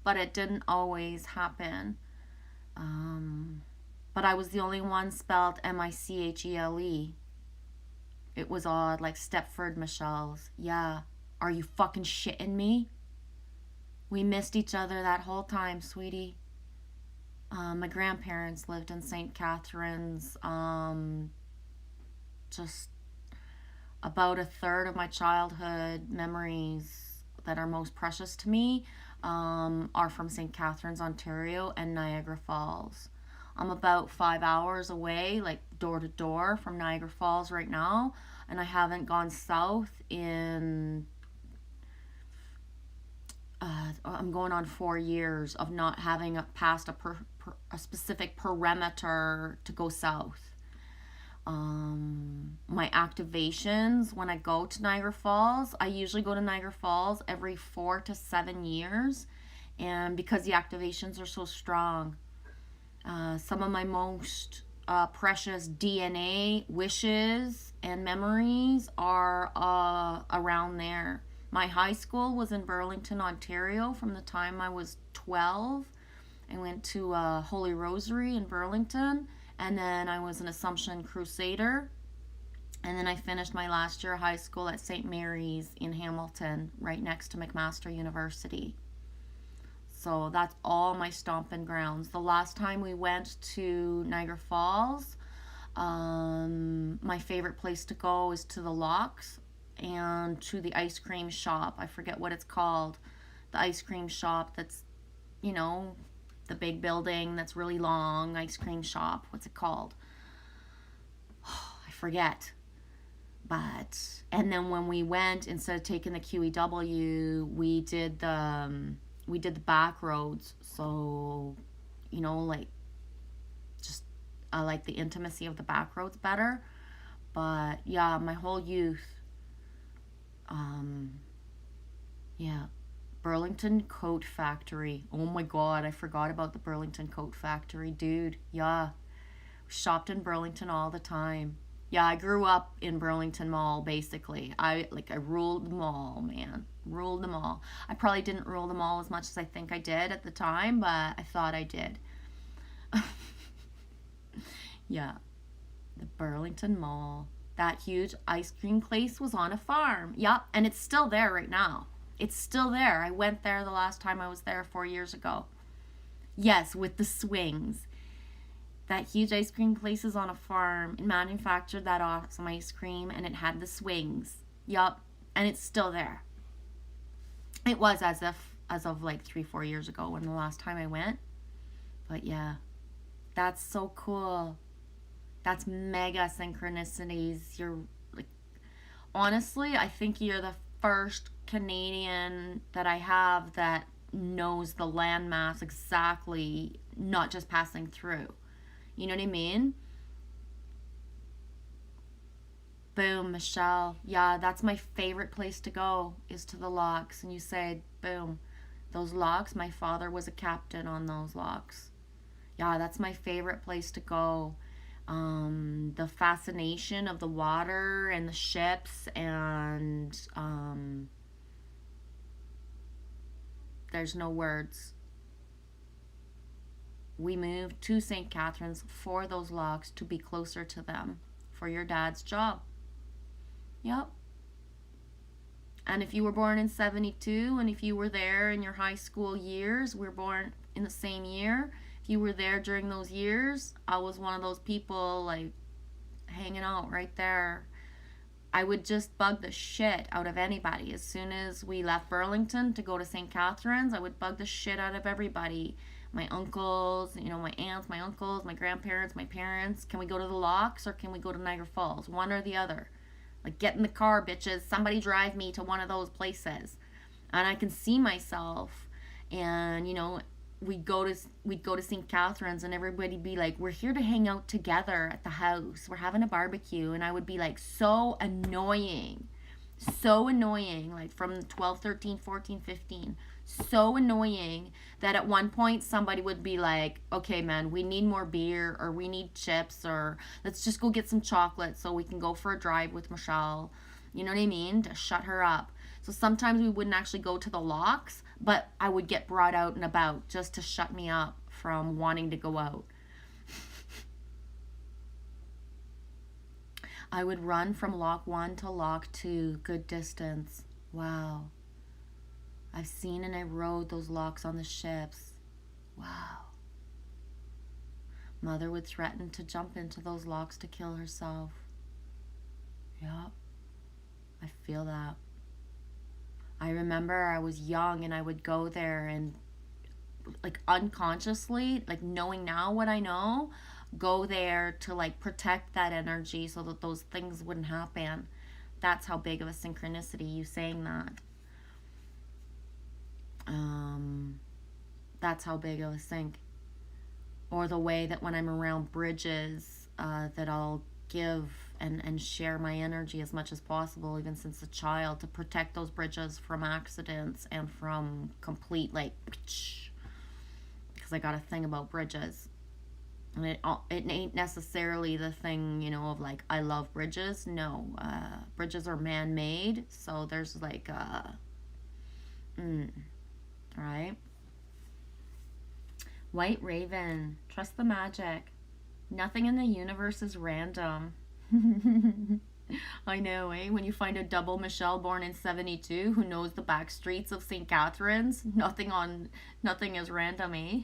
Speaker 1: but it didn't always happen. But I was the only one spelled Michele. It was odd, like Stepford Michelle's. Yeah. Are you fucking shitting me? We missed each other that whole time, sweetie. My grandparents lived in St. Catharines. Just about a third of my childhood memories that are most precious to me are from St. Catharines, Ontario, and Niagara Falls. I'm about 5 hours away, like door to door from Niagara Falls right now, and I haven't gone south in I'm going on 4 years of not having passed a specific perimeter to go south. My activations when I go to Niagara Falls, I usually go to Niagara Falls every 4 to 7 years, and because the activations are so strong, some of my most precious DNA wishes and memories are around there. My high school was in Burlington, Ontario from the time I was 12. I went to Holy Rosary in Burlington, and then I was an Assumption Crusader. And then I finished my last year of high school at St. Mary's in Hamilton, right next to McMaster University. So that's all my stomping grounds. The last time we went to Niagara Falls, my favorite place to go is to the locks and to the ice cream shop. I forget what it's called. The ice cream shop that's, you know, the big building that's really long, ice cream shop. What's it called? I forget. And then when we went, instead of taking the QEW, we did the back roads. So, like, just I like the intimacy of the back roads better. But yeah, my whole youth, yeah, Burlington Coat Factory. Oh my God, I forgot about the Burlington Coat Factory, dude. Yeah, shopped in Burlington all the time. Yeah, I grew up in Burlington Mall, basically. I ruled the mall, man. Ruled them all. I probably didn't rule them all as much as I think I did at the time, but I thought I did. Yeah, the Burlington Mall. That huge ice cream place was on a farm. Yep, and it's still there right now. It's still there. I went there the last time I was there 4 years ago. Yes, with the swings. That huge ice cream place is on a farm. It manufactured that awesome ice cream, and it had the swings. Yup, and it's still there. It was as of like 3-4 years ago when the last time I went. But yeah, that's so cool. That's mega synchronicities. You're like, honestly, I think you're the first Canadian that I have that knows the landmass exactly, not just passing through. You know what I mean? Boom, Michelle. Yeah, that's my favorite place to go is to the locks. And you said, boom, those locks, my father was a captain on those locks. Yeah, that's my favorite place to go. The fascination of the water and the ships, and there's no words. We moved to St. Catharines for those locks to be closer to them for your dad's job. Yep. And if you were born in 72 and if you were there in your high school years, we were born in the same year. If you were there during those years, I was one of those people like hanging out right there. I would just bug the shit out of anybody. As soon as we left Burlington to go to St. Catharines, I would bug the shit out of everybody. My uncles, my aunts, my uncles, my grandparents, my parents. Can we go to the locks or can we go to Niagara Falls? One or the other. Like, get in the car, bitches. Somebody drive me to one of those places. And I can see myself. And, we'd go to St. Catharines and everybody'd be like, we're here to hang out together at the house. We're having a barbecue. And I would be like, so annoying. So annoying. Like from 12, 13, 14, 15. So annoying that at one point somebody would be like, okay, man, we need more beer or we need chips or let's just go get some chocolate so we can go for a drive with Michelle. You know what I mean? To shut her up. So sometimes we wouldn't actually go to the locks, but I would get brought out and about just to shut me up from wanting to go out. I would run from lock 1 to lock 2, good distance. Wow. I've seen and I rode those locks on the ships. Wow. Mother would threaten to jump into those locks to kill herself. Yep, I feel that. I remember I was young and I would go there and, like, unconsciously, like, knowing now what I know, go there to, like, protect that energy so that those things wouldn't happen. That's how big of a synchronicity, you saying that. That's how big of a sync. Or the way that when I'm around bridges, that I'll give and share my energy as much as possible, even since a child, to protect those bridges from accidents and from complete, like, because I got a thing about bridges. And it ain't necessarily the thing, of like, I love bridges. No, bridges are man-made, so there's like right? White Raven, trust the magic. Nothing in the universe is random. I know, eh? When you find a double Michelle born in 72 who knows the back streets of St. Catharines, nothing is random, eh?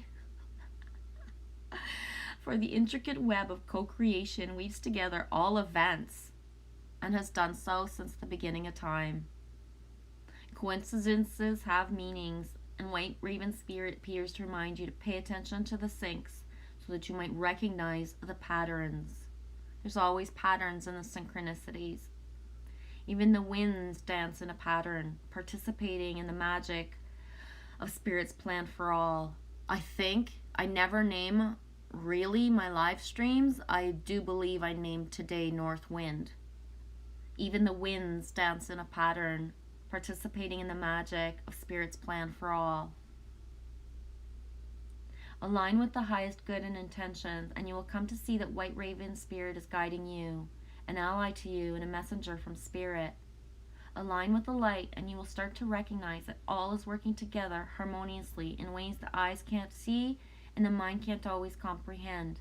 Speaker 1: For the intricate web of co-creation weaves together all events and has done so since the beginning of time. Coincidences have meanings, and White Raven Spirit appears to remind you to pay attention to the syncs so that you might recognize the patterns. There's always patterns in the synchronicities. Even the winds dance in a pattern, participating in the magic of Spirit's plan for all. I think I never name really my live streams. I do believe I named today noRth winD. Even the winds dance in a pattern, participating in the magic of Spirit's plan for all. Align with the highest good and intentions, and you will come to see that White Raven Spirit is guiding you, an ally to you, and a messenger from Spirit. Align with the light, and you will start to recognize that all is working together harmoniously in ways the eyes can't see and the mind can't always comprehend.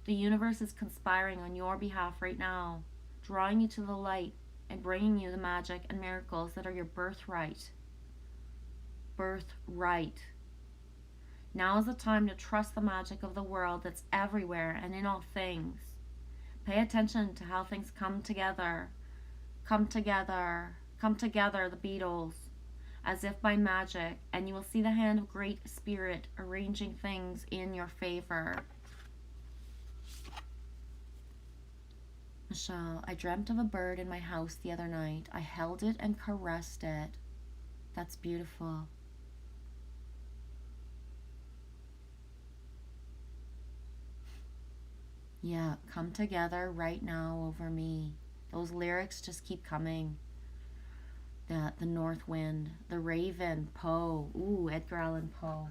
Speaker 1: The universe is conspiring on your behalf right now, drawing you to the light and bringing you the magic and miracles that are your birthright. Birthright. Now is the time to trust the magic of the world that's everywhere and in all things. Pay attention to how things come together. Come together, the Beatles, as if by magic, and you will see the hand of Great Spirit arranging things in your favor. Michelle, I dreamt of a bird in my house the other night. I held it and caressed it. That's beautiful. Yeah, come together right now over me. Those lyrics just keep coming. The noRth winD, the Raven, Poe. Ooh, Edgar Allan Poe.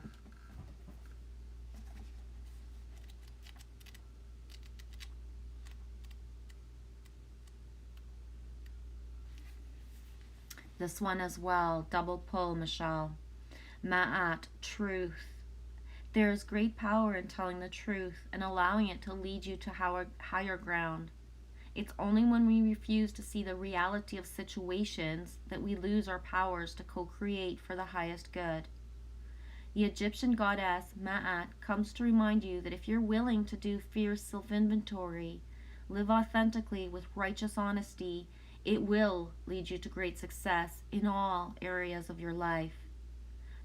Speaker 1: This one as well, double pull, Michelle. Ma'at, truth. There is great power in telling the truth and allowing it to lead you to higher ground. It's only when we refuse to see the reality of situations that we lose our powers to co-create for the highest good. The Egyptian goddess Ma'at comes to remind you that if you're willing to do fierce self-inventory, live authentically with righteous honesty, it will lead you to great success in all areas of your life.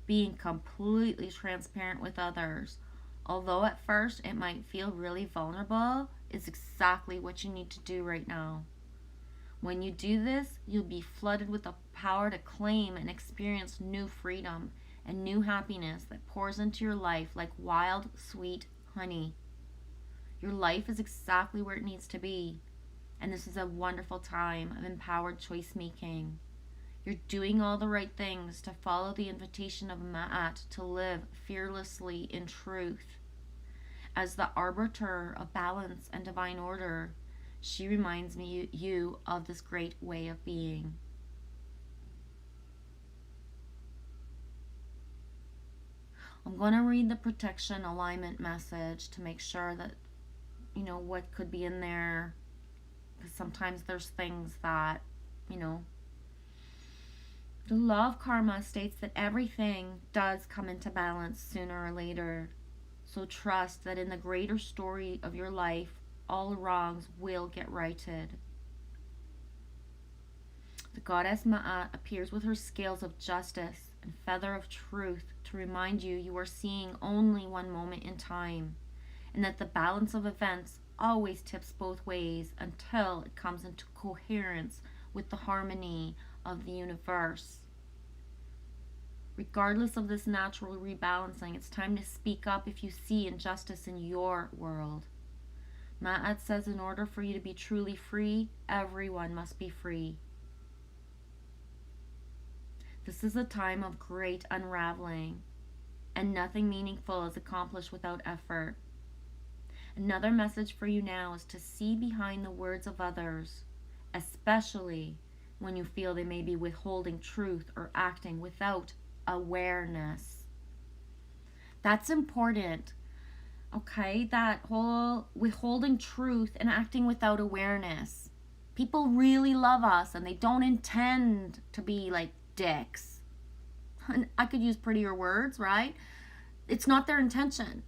Speaker 1: Being completely transparent with others, although at first it might feel really vulnerable, is exactly what you need to do right now. When you do this, you'll be flooded with the power to claim and experience new freedom and new happiness that pours into your life like wild, sweet honey. Your life is exactly where it needs to be, and this is a wonderful time of empowered choice making. You're doing all the right things to follow the invitation of Ma'at to live fearlessly in truth. As the arbiter of balance and divine order, she reminds you of this great way of being. I'm going to read the protection alignment message to make sure that what could be in there, because sometimes there's things that the law of karma states that everything does come into balance sooner or later. So trust that in the greater story of your life, all wrongs will get righted. The goddess Ma'at appears with her scales of justice and feather of truth to remind you you are seeing only one moment in time, and that the balance of events always tips both ways until it comes into coherence with the harmony of the universe. Regardless of this natural rebalancing, it's time to speak up if you see injustice in your world. Ma'at says in order for you to be truly free, everyone must be free. This is a time of great unraveling, and nothing meaningful is accomplished without effort. Another message for you now is to see behind the words of others, especially when you feel they may be withholding truth or acting without awareness. That's important. Okay, that whole withholding truth and acting without awareness. People really love us and they don't intend to be like dicks. And I could use prettier words, right? It's not their intention.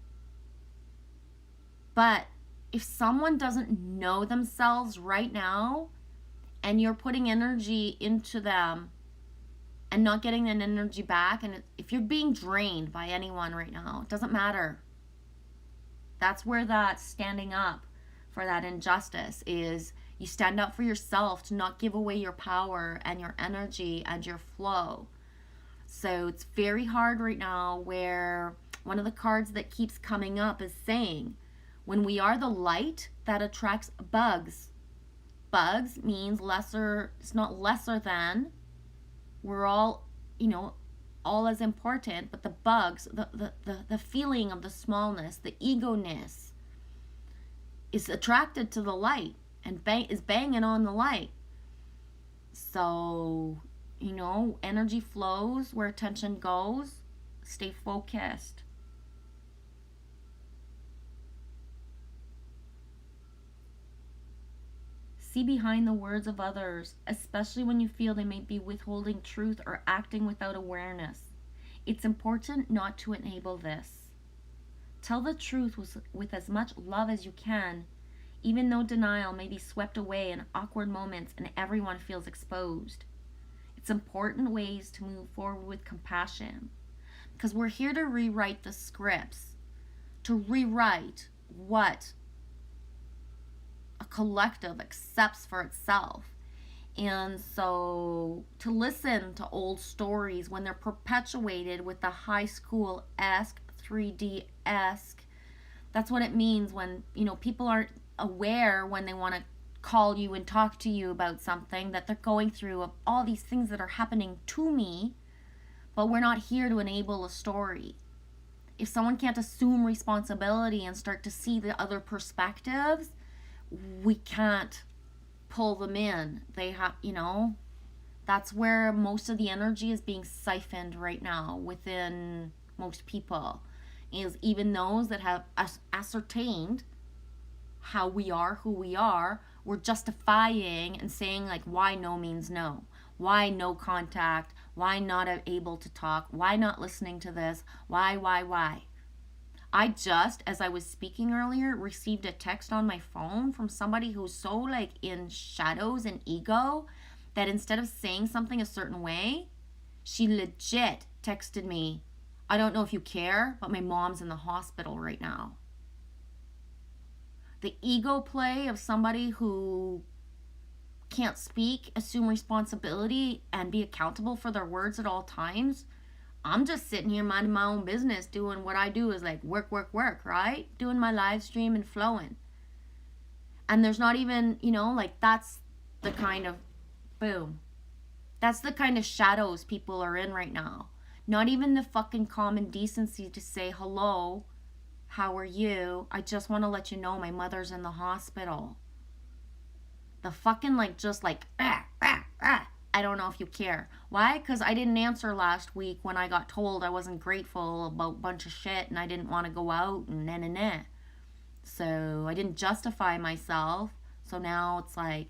Speaker 1: But if someone doesn't know themselves right now and you're putting energy into them and not getting that energy back, and if you're being drained by anyone right now, it doesn't matter. That's where that standing up for that injustice is. You stand up for yourself to not give away your power and your energy and your flow. So it's very hard right now where one of the cards that keeps coming up is saying, when we are the light, that attracts bugs. Bugs means lesser, it's not lesser than. We're all, all as important, but the bugs, the feeling of the smallness, the ego-ness is attracted to the light and is banging on the light. So, energy flows where attention goes. Stay focused. See behind the words of others, especially when you feel they may be withholding truth or acting without awareness. It's important not to enable this. Tell the truth with as much love as you can, even though denial may be swept away in awkward moments and everyone feels exposed. It's important ways to move forward with compassion, because we're here to rewrite the scripts, to rewrite what a collective accepts for itself. And so to listen to old stories when they're perpetuated with the high school-esque, 3D-esque, that's what it means when, people aren't aware when they want to call you and talk to you about something that they're going through of all these things that are happening to me, but we're not here to enable a story. If someone can't assume responsibility and start to see the other perspectives, we can't pull them in. They have, that's where most of the energy is being siphoned right now within most people, is even those that have ascertained how we are, who we are, we're justifying and saying like why no means no, why no contact, why not able to talk, why not listening to this, why. I just, as I was speaking earlier, received a text on my phone from somebody who's so like in shadows and ego that instead of saying something a certain way, she legit texted me, I don't know if you care, but my mom's in the hospital right now. The ego play of somebody who can't speak, assume responsibility, and be accountable for their words at all times. I'm just sitting here minding my own business, doing what I do is like work, right? Doing my live stream and flowing. And there's not even, that's the kind of, boom. That's the kind of shadows people are in right now. Not even the fucking common decency to say, hello, how are you? I just want to let you know my mother's in the hospital. The fucking I don't know if you care. Why? Because I didn't answer last week when I got told I wasn't grateful about a bunch of shit and I didn't want to go out and nah. So I didn't justify myself. So now it's like,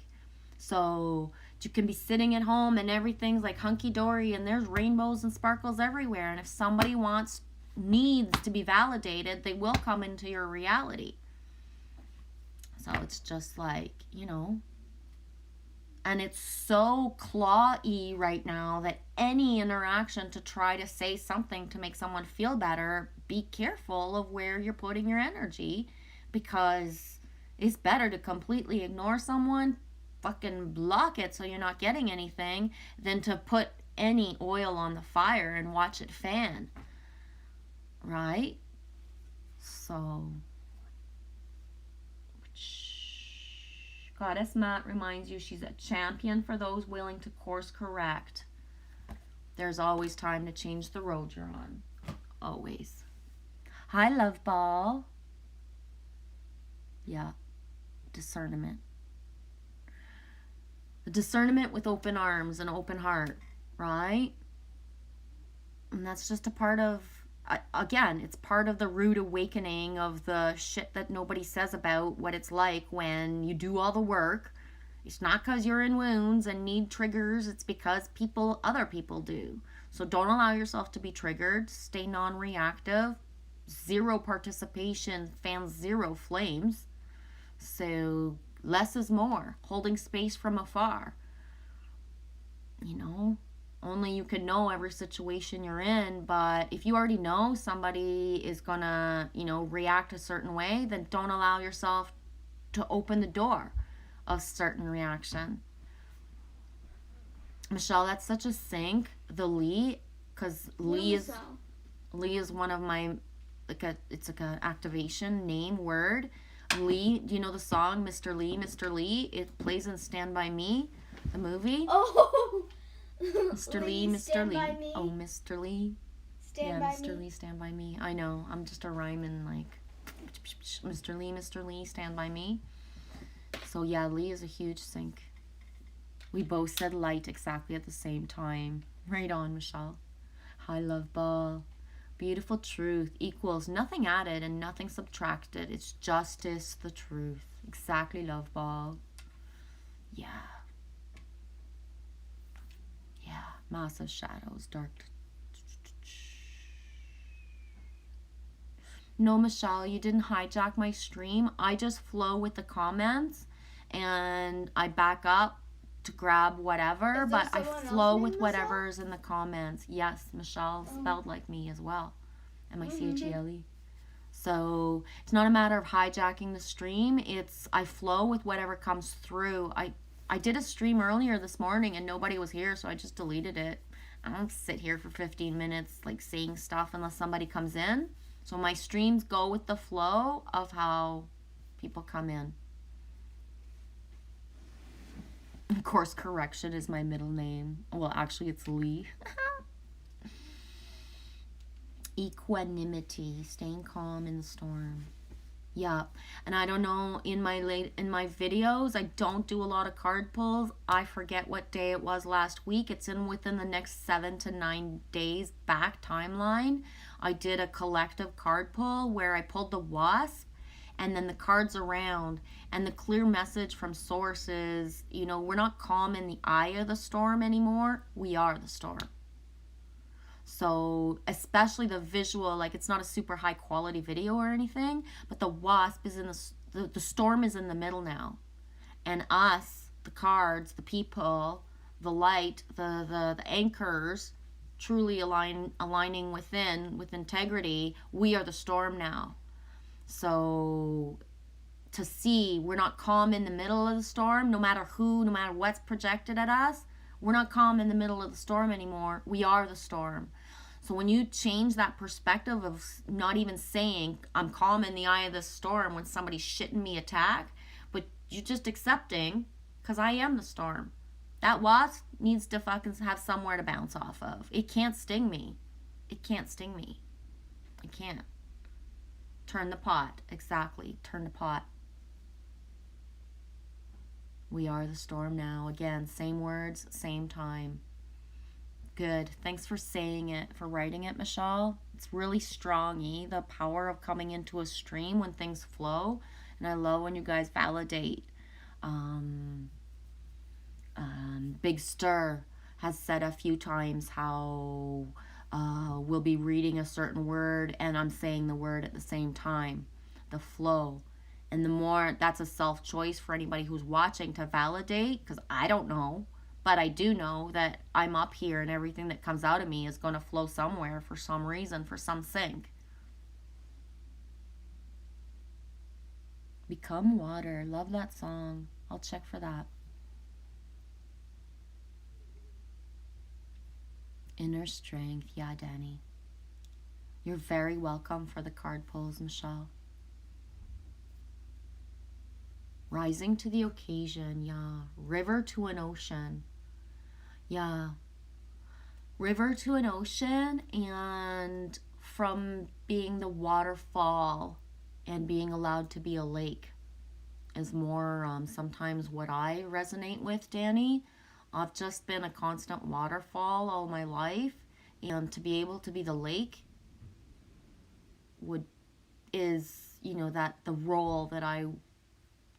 Speaker 1: so you can be sitting at home and everything's like hunky-dory and there's rainbows and sparkles everywhere. And if somebody wants needs to be validated, they will come into your reality. So it's just like, and it's so clawy right now that any interaction to try to say something to make someone feel better, be careful of where you're putting your energy, because it's better to completely ignore someone, fucking block it so you're not getting anything, than to put any oil on the fire and watch it fan. Right? So, Goddess Matt reminds you she's a champion for those willing to course correct. There's always time to change the road you're on. Always. Hi, Love Ball. Yeah. Discernment. The discernment with open arms and open heart, right? And that's just a part of, again, it's part of the rude awakening of the shit that nobody says about what it's like when you do all the work. It's not because you're in wounds and need triggers. It's because other people do. So don't allow yourself to be triggered. Stay non-reactive. Zero participation fans zero flames. So less is more. Holding space from afar. Only you can know every situation you're in, but if you already know somebody is gonna, react a certain way, then don't allow yourself to open the door of certain reaction. Michelle, that's such a sync. The Lee, because Lee is one of my, it's like a activation name word. Lee, do you know the song Mr. Lee, Mr. Lee? It plays in Stand By Me, the movie.
Speaker 2: Oh.
Speaker 1: Mr. Lee, Mr. Lee. Oh, Mr. Lee.
Speaker 2: Stand by
Speaker 1: Mr.
Speaker 2: me.
Speaker 1: Lee, stand by me. I know. I'm just a rhyming like Mr. Lee, stand by me. So yeah, Lee is a huge sync. We both said light exactly at the same time. Right on, Michelle. Hi, Love Ball. Beautiful truth equals nothing added and nothing subtracted. It's justice, the truth. Exactly, Love Ball. Yeah. Massive shadows, dark. No, Michelle, you didn't hijack my stream. I just flow with the comments and I back up to grab whatever, but I flow with whatever's in the comments. Yes, Michelle, spelled like me as well. M-I-C-H-E-L-E. So it's not a matter of hijacking the stream. It's I flow with whatever comes through. I did a stream earlier this morning and nobody was here, so I just deleted it. I don't sit here for 15 minutes like saying stuff unless somebody comes in. So my streams go with the flow of how people come in. Of course, correction is my middle name. Well, actually, it's Lee. Equanimity, staying calm in the storm. Yeah, and I don't know, in my videos, I don't do a lot of card pulls. I forget what day it was last week. It's within the next 7 to 9 days back timeline. I did a collective card pull where I pulled the wasp and then the cards around, and the clear message from source is, we're not calm in the eye of the storm anymore. We are the storm. So especially the visual, like it's not a super high quality video or anything, but the wasp is in the storm is in the middle now. And us, the cards, the people, the light, the anchors, truly aligning within with integrity, we are the storm now. So to see we're not calm in the middle of the storm, no matter what's projected at us, we're not calm in the middle of the storm anymore. We are the storm. So when you change that perspective of not even saying, I'm calm in the eye of the storm when somebody's shitting me attack, but you're just accepting, because I am the storm. That wasp needs to fucking have somewhere to bounce off of. It can't sting me. It can't sting me. It can't. Turn the pot. Exactly. Turn the pot. We are the storm now. Again, same words, same time. Good. Thanks for saying it, for writing it, Michelle. It's really strongy, the power of coming into a stream when things flow. And I love when you guys validate. Big Stir has said a few times how we'll be reading a certain word and I'm saying the word at the same time, the flow. And the more, that's a self choice for anybody who's watching to validate, because I don't know, but I do know that I'm up here and everything that comes out of me is going to flow somewhere for some reason, for some sync. Become water. Love that song. I'll check for that. Inner strength. Yeah, Danny. You're very welcome for the card pulls, Michelle. Rising to the occasion. Yeah. River to an ocean. Yeah. River to an ocean, and from being the waterfall and being allowed to be a lake is more sometimes what I resonate with, Danny. I've just been a constant waterfall all my life, and to be able to be the lake is, you know, that the role that I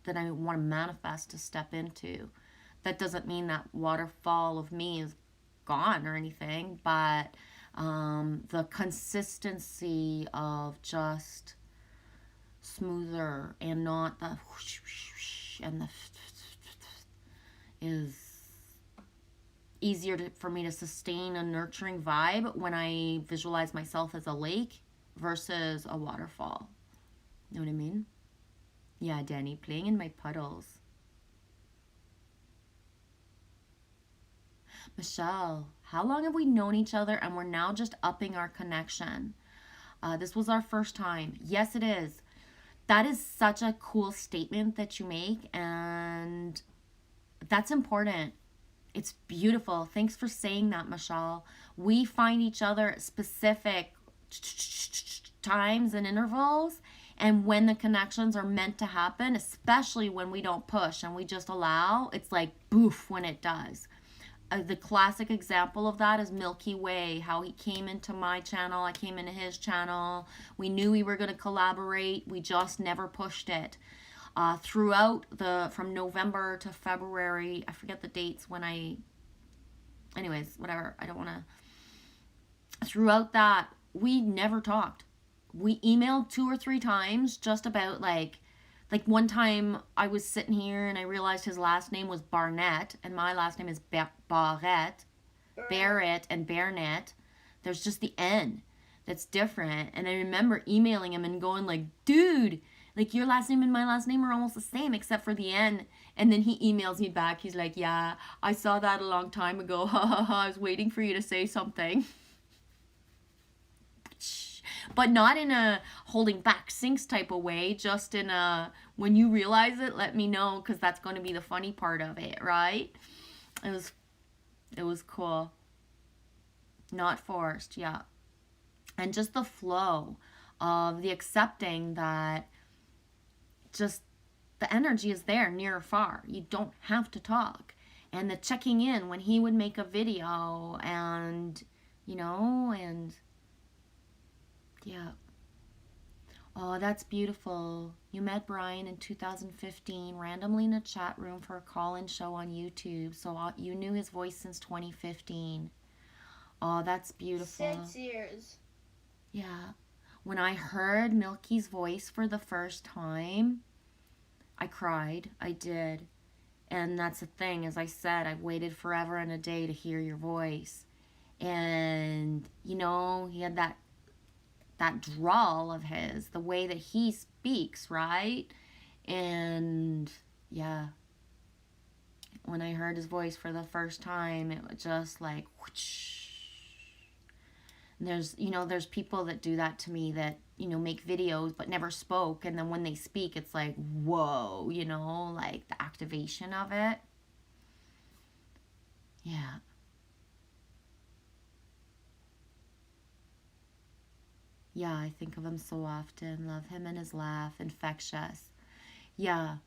Speaker 1: want to manifest to step into. That doesn't mean that waterfall of me is gone or anything, but the consistency of just smoother and not the whoosh, whoosh, whoosh, and the is easier for me to sustain a nurturing vibe when I visualize myself as a lake versus a waterfall. You know what I mean? Yeah, Danny, playing in my puddles. Michelle, how long have we known each other and we're now just upping our connection? This was our first time. Yes, it is. That is such a cool statement that you make, and that's important. It's beautiful. Thanks for saying that, Michelle. We find each other at specific times and intervals, and when the connections are meant to happen, especially when we don't push and we just allow, it's like boof when it does. The classic example of that is Milky Way, how he came into my channel, I came into his channel. We knew we were going to collaborate. We just never pushed it. Throughout from November to February, I forget the dates anyways, whatever, I don't want to. Throughout that, we never talked. We emailed 2 or 3 times just about like one time I was sitting here and I realized his last name was Barnett and my last name is Barrett and Barnett. There's just the N that's different. And I remember emailing him and going like, dude, like your last name and my last name are almost the same except for the N. And then he emails me back. He's like, yeah, I saw that a long time ago. Ha ha ha. I was waiting for you to say something. But not in a holding back sinks type of way, just in a, when you realize it, let me know, because that's going to be the funny part of it, right? It was cool. Not forced, yeah. And just the flow of the accepting that just the energy is there, near or far. You don't have to talk. And the checking in when he would make a video and, you know, and yeah. Oh, that's beautiful. You met Brian in 2015, randomly in a chat room for a call-in show on YouTube. So you knew his voice since 2015. Oh, that's beautiful.
Speaker 2: 6 years.
Speaker 1: Yeah. When I heard Milky's voice for the first time, I cried. I did. And that's the thing, as I said, I've waited forever and a day to hear your voice. And, you know, he had that drawl of his, the way that he speaks, right? And yeah, when I heard his voice for the first time, it was just like whoosh. And there's people that do that to me, that, you know, make videos but never spoke, and then when they speak, it's like, whoa, you know, like the activation of it. Yeah. Yeah, I think of him so often. Love him and his laugh. Infectious. Yeah.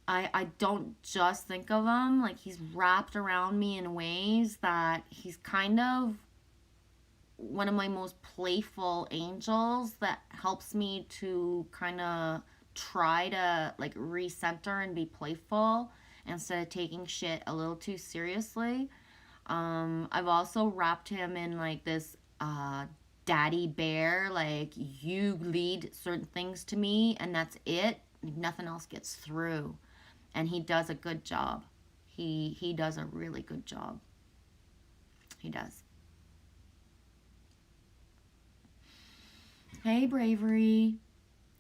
Speaker 1: I don't just think of him. Like, he's wrapped around me in ways that he's kind of one of my most playful angels that helps me to kind of try to, like, recenter and be playful instead of taking shit a little too seriously. I've also wrapped him in like this daddy bear, like you lead certain things to me and that's it. Nothing else gets through. And he does a good job. He does a really good job. He does. Hey Bravery.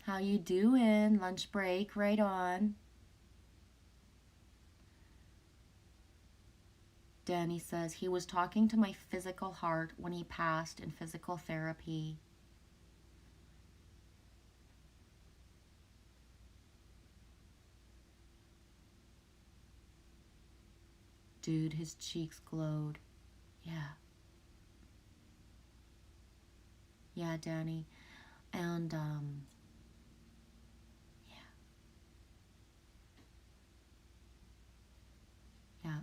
Speaker 1: How you doing? Lunch break, right on. Danny says he was talking to my physical heart when he passed in physical therapy. Dude, his cheeks glowed. Yeah. Yeah, Danny. And, yeah. Yeah.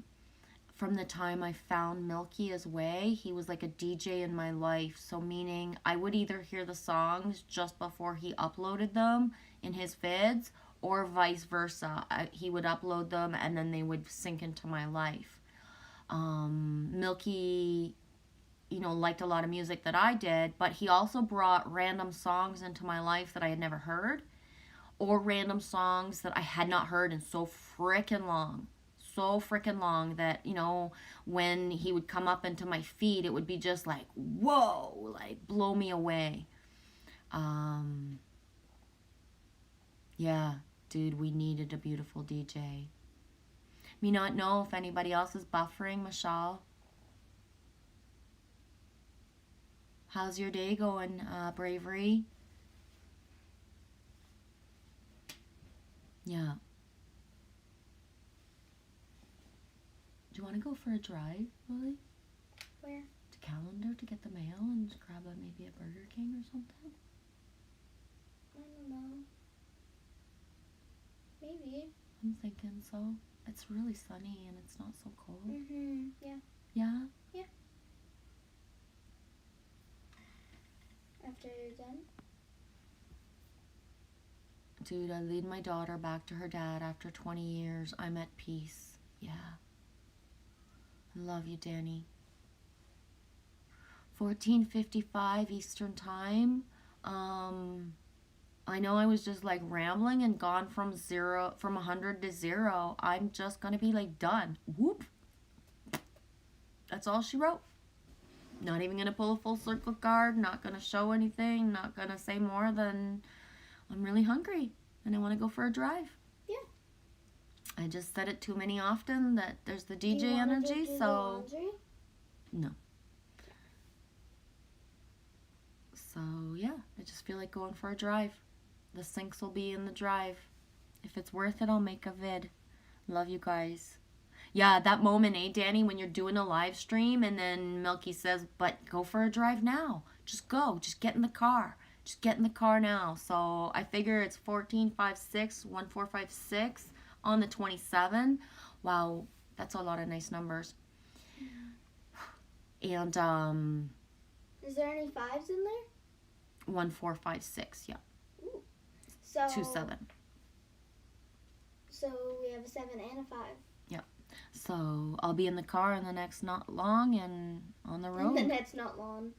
Speaker 1: From the time I found Milky as Way, he was like a DJ in my life. So meaning I would either hear the songs just before he uploaded them in his vids or vice versa. He would upload them and then they would sink into my life. Milky, liked a lot of music that I did, but he also brought random songs into my life that I had never heard or random songs that I had not heard in so freaking long. So freaking long that, when he would come up into my feed, it would be just like, whoa, like blow me away. Yeah, dude, we needed a beautiful DJ. Me not know if anybody else is buffering, Michelle. How's your day going, Bravery? Yeah. Do you want to go for a drive, Lily?
Speaker 2: Where?
Speaker 1: To Calendar to get the mail and grab maybe a Burger King or something?
Speaker 2: I don't know. Maybe.
Speaker 1: I'm thinking so. It's really sunny and it's not so cold.
Speaker 2: Yeah.
Speaker 1: Yeah?
Speaker 2: Yeah. After you're done?
Speaker 1: Dude, I lead my daughter back to her dad after 20 years. I'm at peace. Yeah. I love you, Danny. 14:55 Eastern Time. I know I was just like rambling and gone from 100 to 0. I'm just gonna be like done. Whoop. That's all she wrote. Not even gonna pull a full circle card. Not gonna show anything. Not gonna say more than I'm really hungry and I want to go for a drive.
Speaker 2: Yeah.
Speaker 1: I just said it too many often that there's the DJ
Speaker 2: Do you wanna
Speaker 1: energy.
Speaker 2: do the
Speaker 1: So
Speaker 2: laundry?
Speaker 1: no. So yeah, I just feel like going for a drive. The sinks will be in the drive. If it's worth it, I'll make a vid. Love you guys. Yeah, that moment, Danny, when you're doing a live stream and then Milky says, but go for a drive now. Just go. Just get in the car. Just get in the car now. So I figure it's 1456 on the 27. Wow, that's a lot of nice numbers. And
Speaker 2: Is there any 5s in there?
Speaker 1: 1456, yeah.
Speaker 2: Ooh. So
Speaker 1: 27.
Speaker 2: So we have a 7 and a 5.
Speaker 1: Yep. So I'll be in the car in the next not long and on the road.
Speaker 2: And then that's not long.